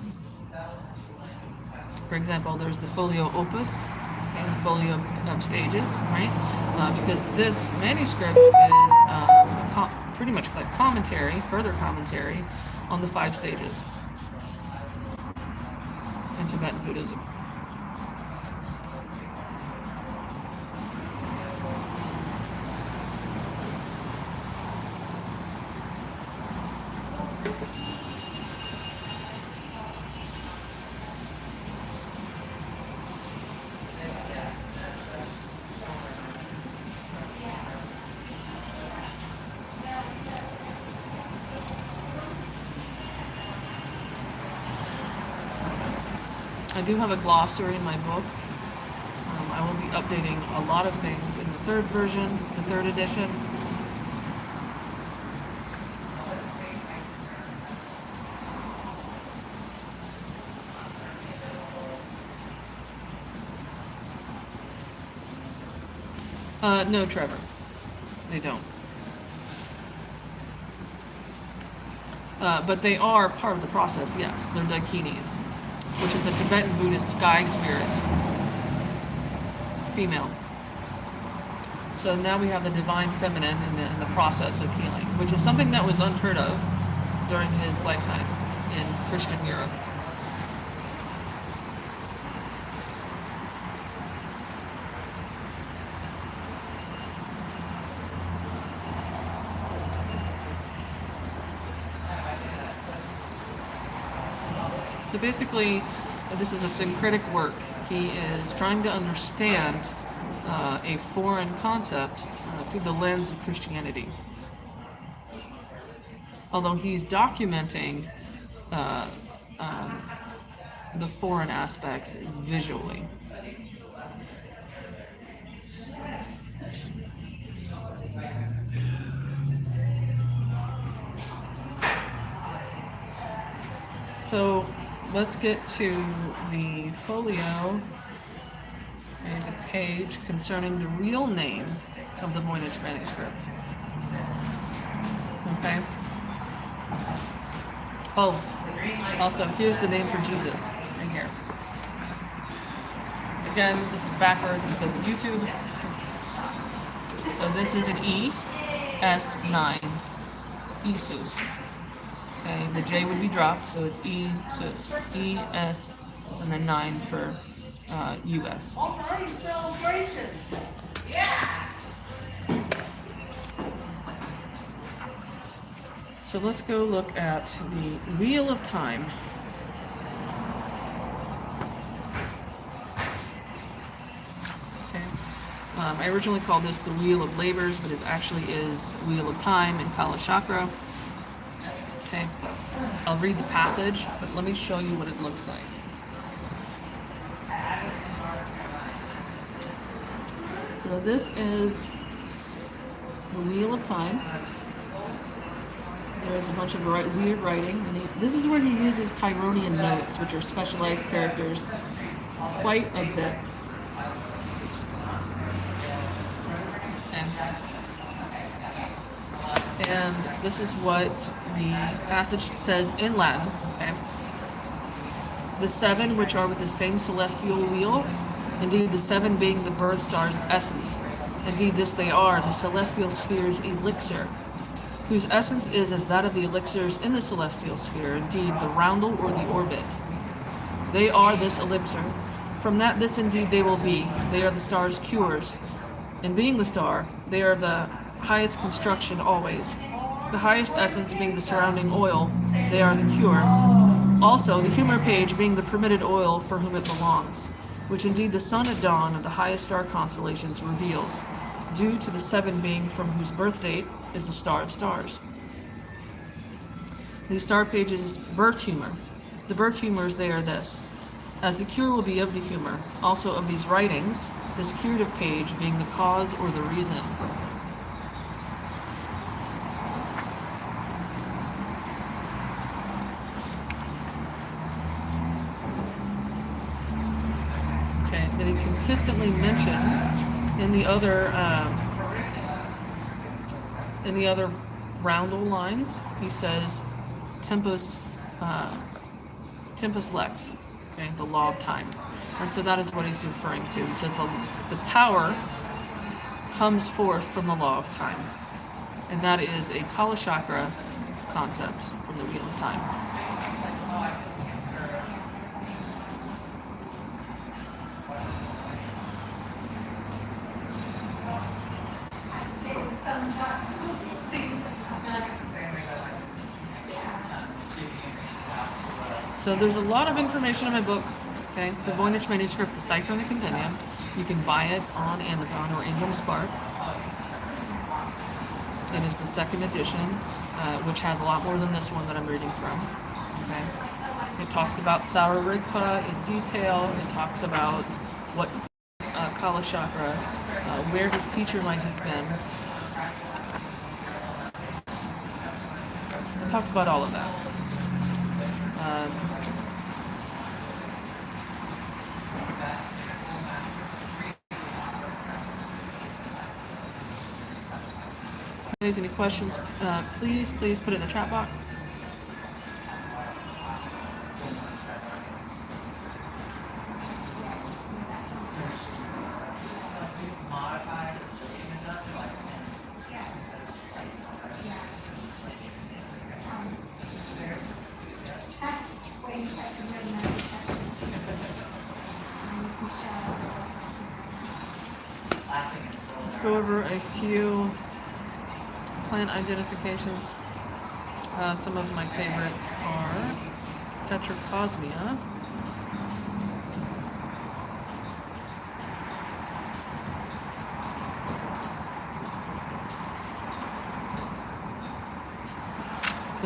For example, there's the folio opus, okay, the folio of stages, right? Because this manuscript is pretty much like further commentary on the 5 stages in Tibetan Buddhism. I do have a glossary in my book. I will be updating a lot of things in the 3rd version, the 3rd edition. No, Trevor. They don't. But they are part of the process, yes. They're dakinis, which is a Tibetan Buddhist sky spirit, female. So now we have the divine feminine in the process of healing, which is something that was unheard of during his lifetime in Christian Europe. So basically, this is a syncretic work. He is trying to understand a foreign concept through the lens of Christianity. Although he's documenting the foreign aspects visually. So let's get to the folio and the page concerning the real name of the Voynich manuscript. Okay? Oh, also, here's the name for Jesus, right here. Again, this is backwards because of YouTube. So this is an E, S9, Esus. Okay, the J would be dropped, so it's Esus. E, S, and then 9 for US. All right, celebration. So let's go look at the Wheel of Time. Okay. I originally called this the Wheel of Labors, but it actually is Wheel of Time in Kala Chakra. Okay. I'll read the passage, but let me show you what it looks like. So this is the Wheel of Time. There's a bunch of weird writing. And this is where he uses Tyronian notes, which are specialized characters, quite a bit. And this is what the passage says in Latin. Okay. The seven, which are with the same celestial wheel, indeed the seven being the birth star's essence. Indeed this they are, the celestial sphere's elixir, whose essence is as that of the elixirs in the celestial sphere, indeed the roundel or the orbit. They are this elixir. From that this indeed they will be. They are the star's cures. And being the star, they are the highest construction always. The highest essence being the surrounding oil, they are the cure. Also the humor page being the permitted oil for whom it belongs, which indeed the sun at dawn of the highest star constellations reveals, due to the seven being from whose birth date is the star of stars. The star page's birth humor. The birth humors they are this. As the cure will be of the humor, also of these writings, this curative page being the cause or the reason. Okay, that he consistently mentions in the other roundel lines, he says tempus lex, okay, the law of time. And so that is what he's referring to. He says the power comes forth from the law of time. And that is a Kala Chakra concept from the Wheel of Time. So there's a lot of information in my book, okay? The Voynich Manuscript, the Cipher and the Compendium. You can buy it on Amazon or Ingram Spark. It is the second edition, which has a lot more than this one that I'm reading from, okay? It talks about Saura Rigpa in detail. It talks about what Kala Chakra, where his teacher might have been. It talks about all of that. If there's any questions, please put it in the chat box. Let's go over a few plant identifications. Some of my favorites are Petrocosmia,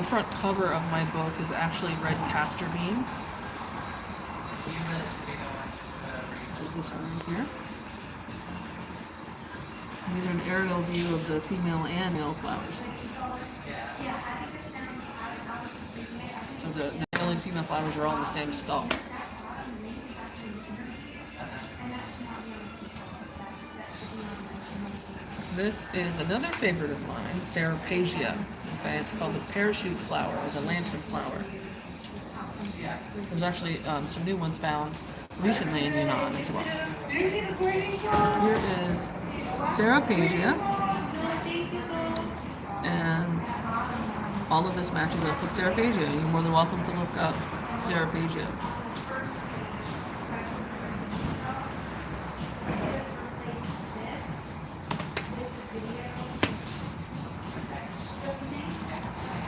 The front cover of my book is actually red castor bean. There's this one right here. And these are an aerial view of the female and male flowers. So the male and female flowers are all in the same stalk. This is another favorite of mine, Ceropagia. Okay, it's called the parachute flower or the lantern flower. There's actually some new ones found recently in Yunnan as well. Here is Ceropagia, and all of this matches up with Ceropagia. You're more than welcome to look up Ceropagia.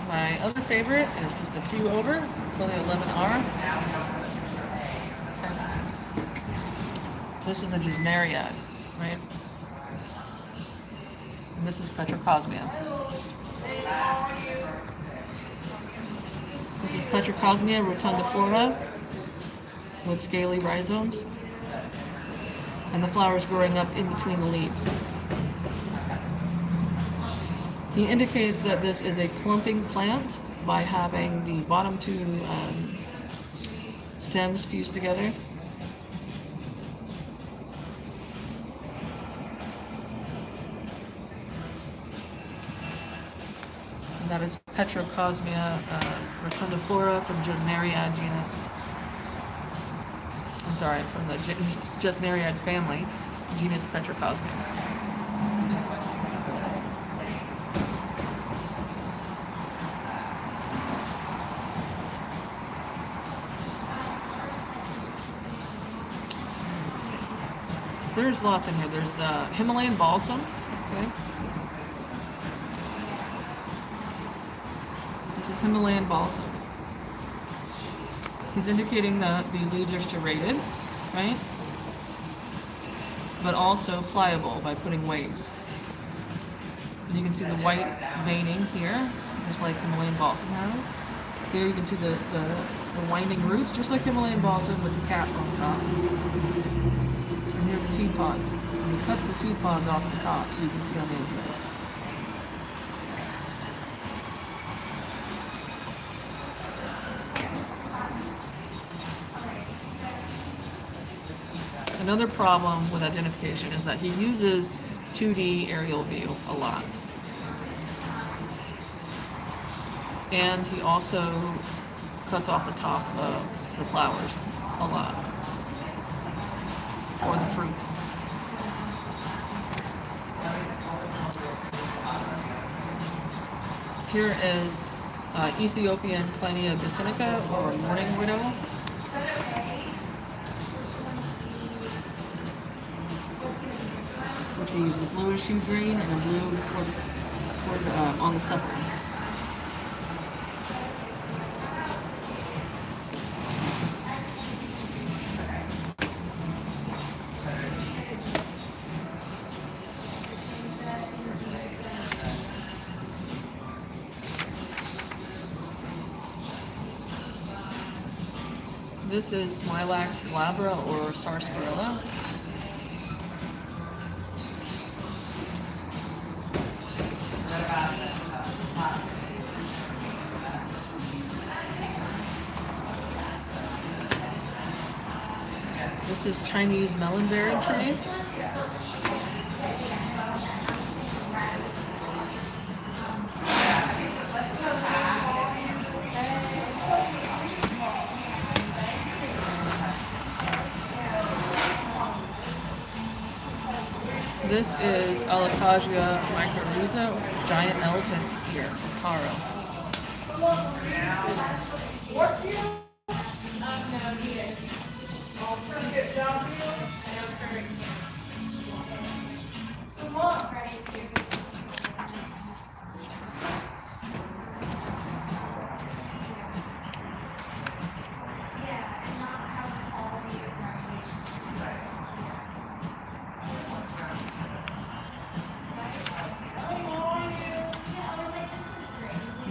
My other favorite is just a few over, Folio 11R. This is a Gesneriad, right? And this is Petrocosmia. This is Petrocosmia rotundiflora with scaly rhizomes, and the flowers growing up in between the leaves. He indicates that this is a clumping plant by having the bottom two stems fused together. And that is Petrocosmia rotundiflora from Gesneriad genus. I'm sorry, from the Gesneriad family, genus Petrocosmia. There's lots in here. There's the Himalayan balsam. Okay. This is Himalayan balsam. He's indicating that the leaves are serrated, right? But also pliable by putting waves. And you can see the white veining here, just like Himalayan balsam has. Here you can see the winding roots, just like Himalayan balsam with the cap on top. And here are the seed pods. And he cuts the seed pods off the top so you can see on the inside. Another problem with identification is that he uses 2D aerial view a lot. And he also cuts off the top of the flowers a lot. Or the fruit. Here is Ethiopian Plania bassinica, or morning widow. Which uses a bluish hue green and a blue on the sepals. This is Smilax glabra or sarsaparilla. This is Chinese melonberry tree. This is Alocasia microrhiza, giant elephant ear, taro.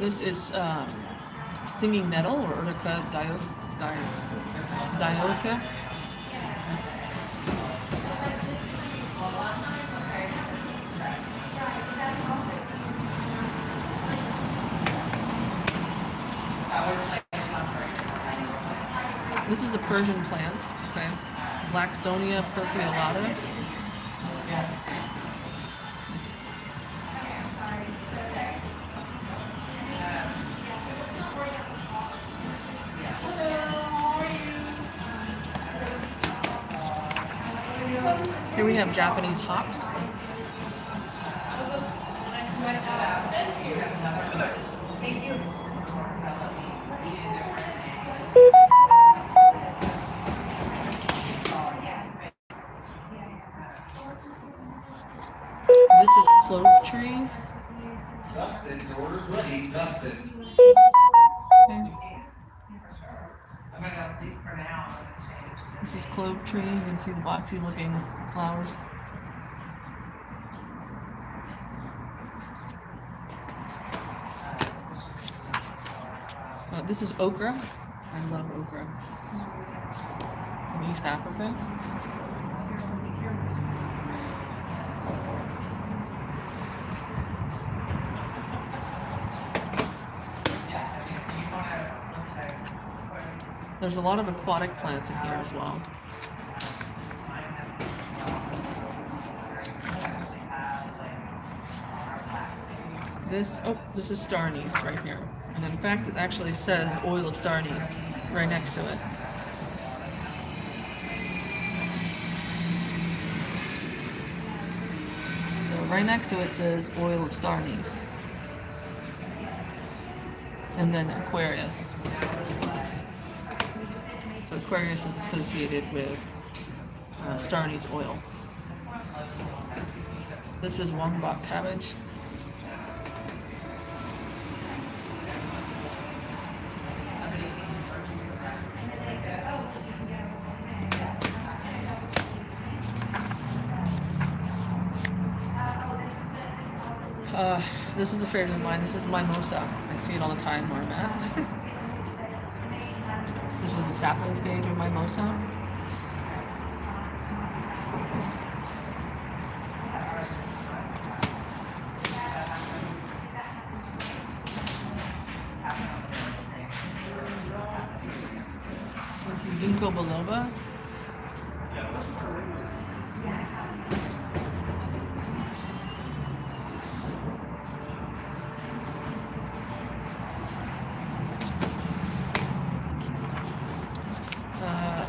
This is stinging nettle, or Urtica dioica. This is a Persian plant, okay? Blackstonia perfeolata. Here we have Japanese hops. Thank you. This is clove tree. Dustin's order's ready, Dustin. Okay. This is clove tree. You can see the boxy looking flowers. This is okra. I love okra. From East Africa. There's a lot of aquatic plants in here as well. This is star anise right here. And in fact, it actually says oil of star anise right next to it. So right next to it says oil of star anise. And then Aquarius. So Aquarius is associated with star anise oil. This is wongbok cabbage. This is a favorite of mine. This is mimosa. I see it all the time where I'm at. This is the sapling stage of mimosa. This is ginkgo biloba.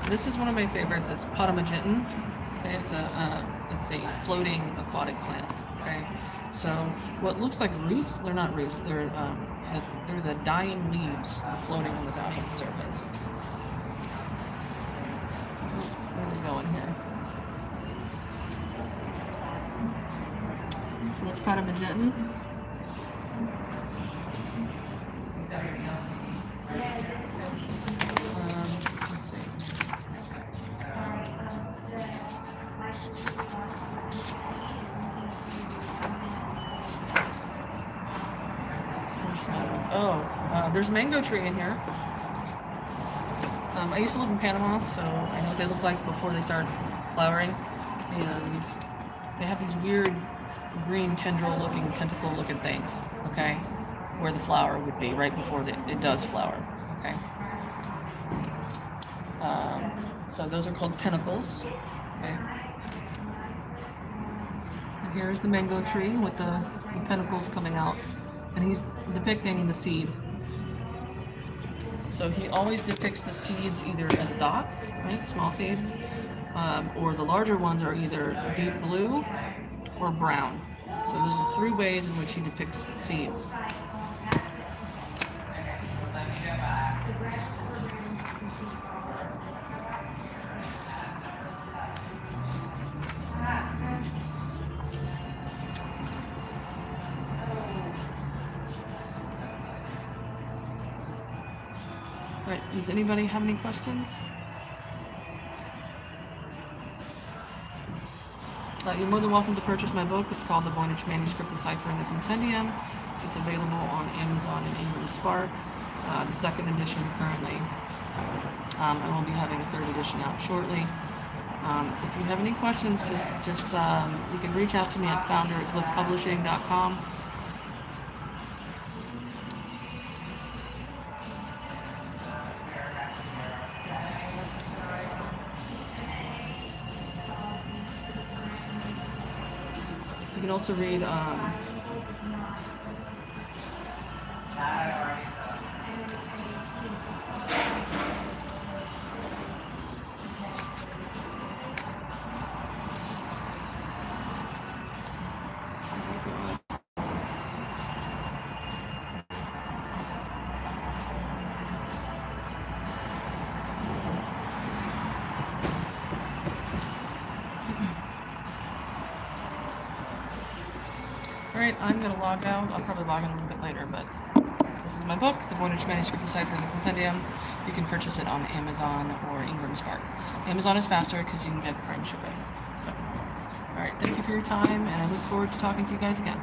This is one of my favorites. It's potamogeton. Okay, it's a floating aquatic plant. Okay, so what looks like roots, they're not roots. They're the dying leaves floating on the dying surface. Where are we going here? So that's potamogeton. Let's see. There's a mango tree in here. I used to live in Panama, so I know what they look like before they start flowering. And they have these weird green tendril-looking, tentacle-looking things, okay? Where the flower would be, right before it does flower, okay? So those are called pinnacles, okay? And here's the mango tree with the pinnacles coming out. And he's depicting the seed. So he always depicts the seeds either as dots, right, small seeds, or the larger ones are either deep blue or brown. So those are 3 ways in which he depicts seeds. All right, does anybody have any questions? You're more than welcome to purchase my book. It's called The Voynich Manuscript, The Cipher, and the Compendium. It's available on Amazon and Ingram Spark. The second edition currently. I will be having a third edition out shortly. If you have any questions, just you can reach out to me at founder@glyphpublishing.com. You can also read Alright, I'm going to log out. I'll probably log in a little bit later, but this is my book, The Voynich Manuscript, The Cipher, and the Compendium. You can purchase it on Amazon or Ingram Spark. Amazon is faster because you can get prime shipping. So, alright, thank you for your time, and I look forward to talking to you guys again.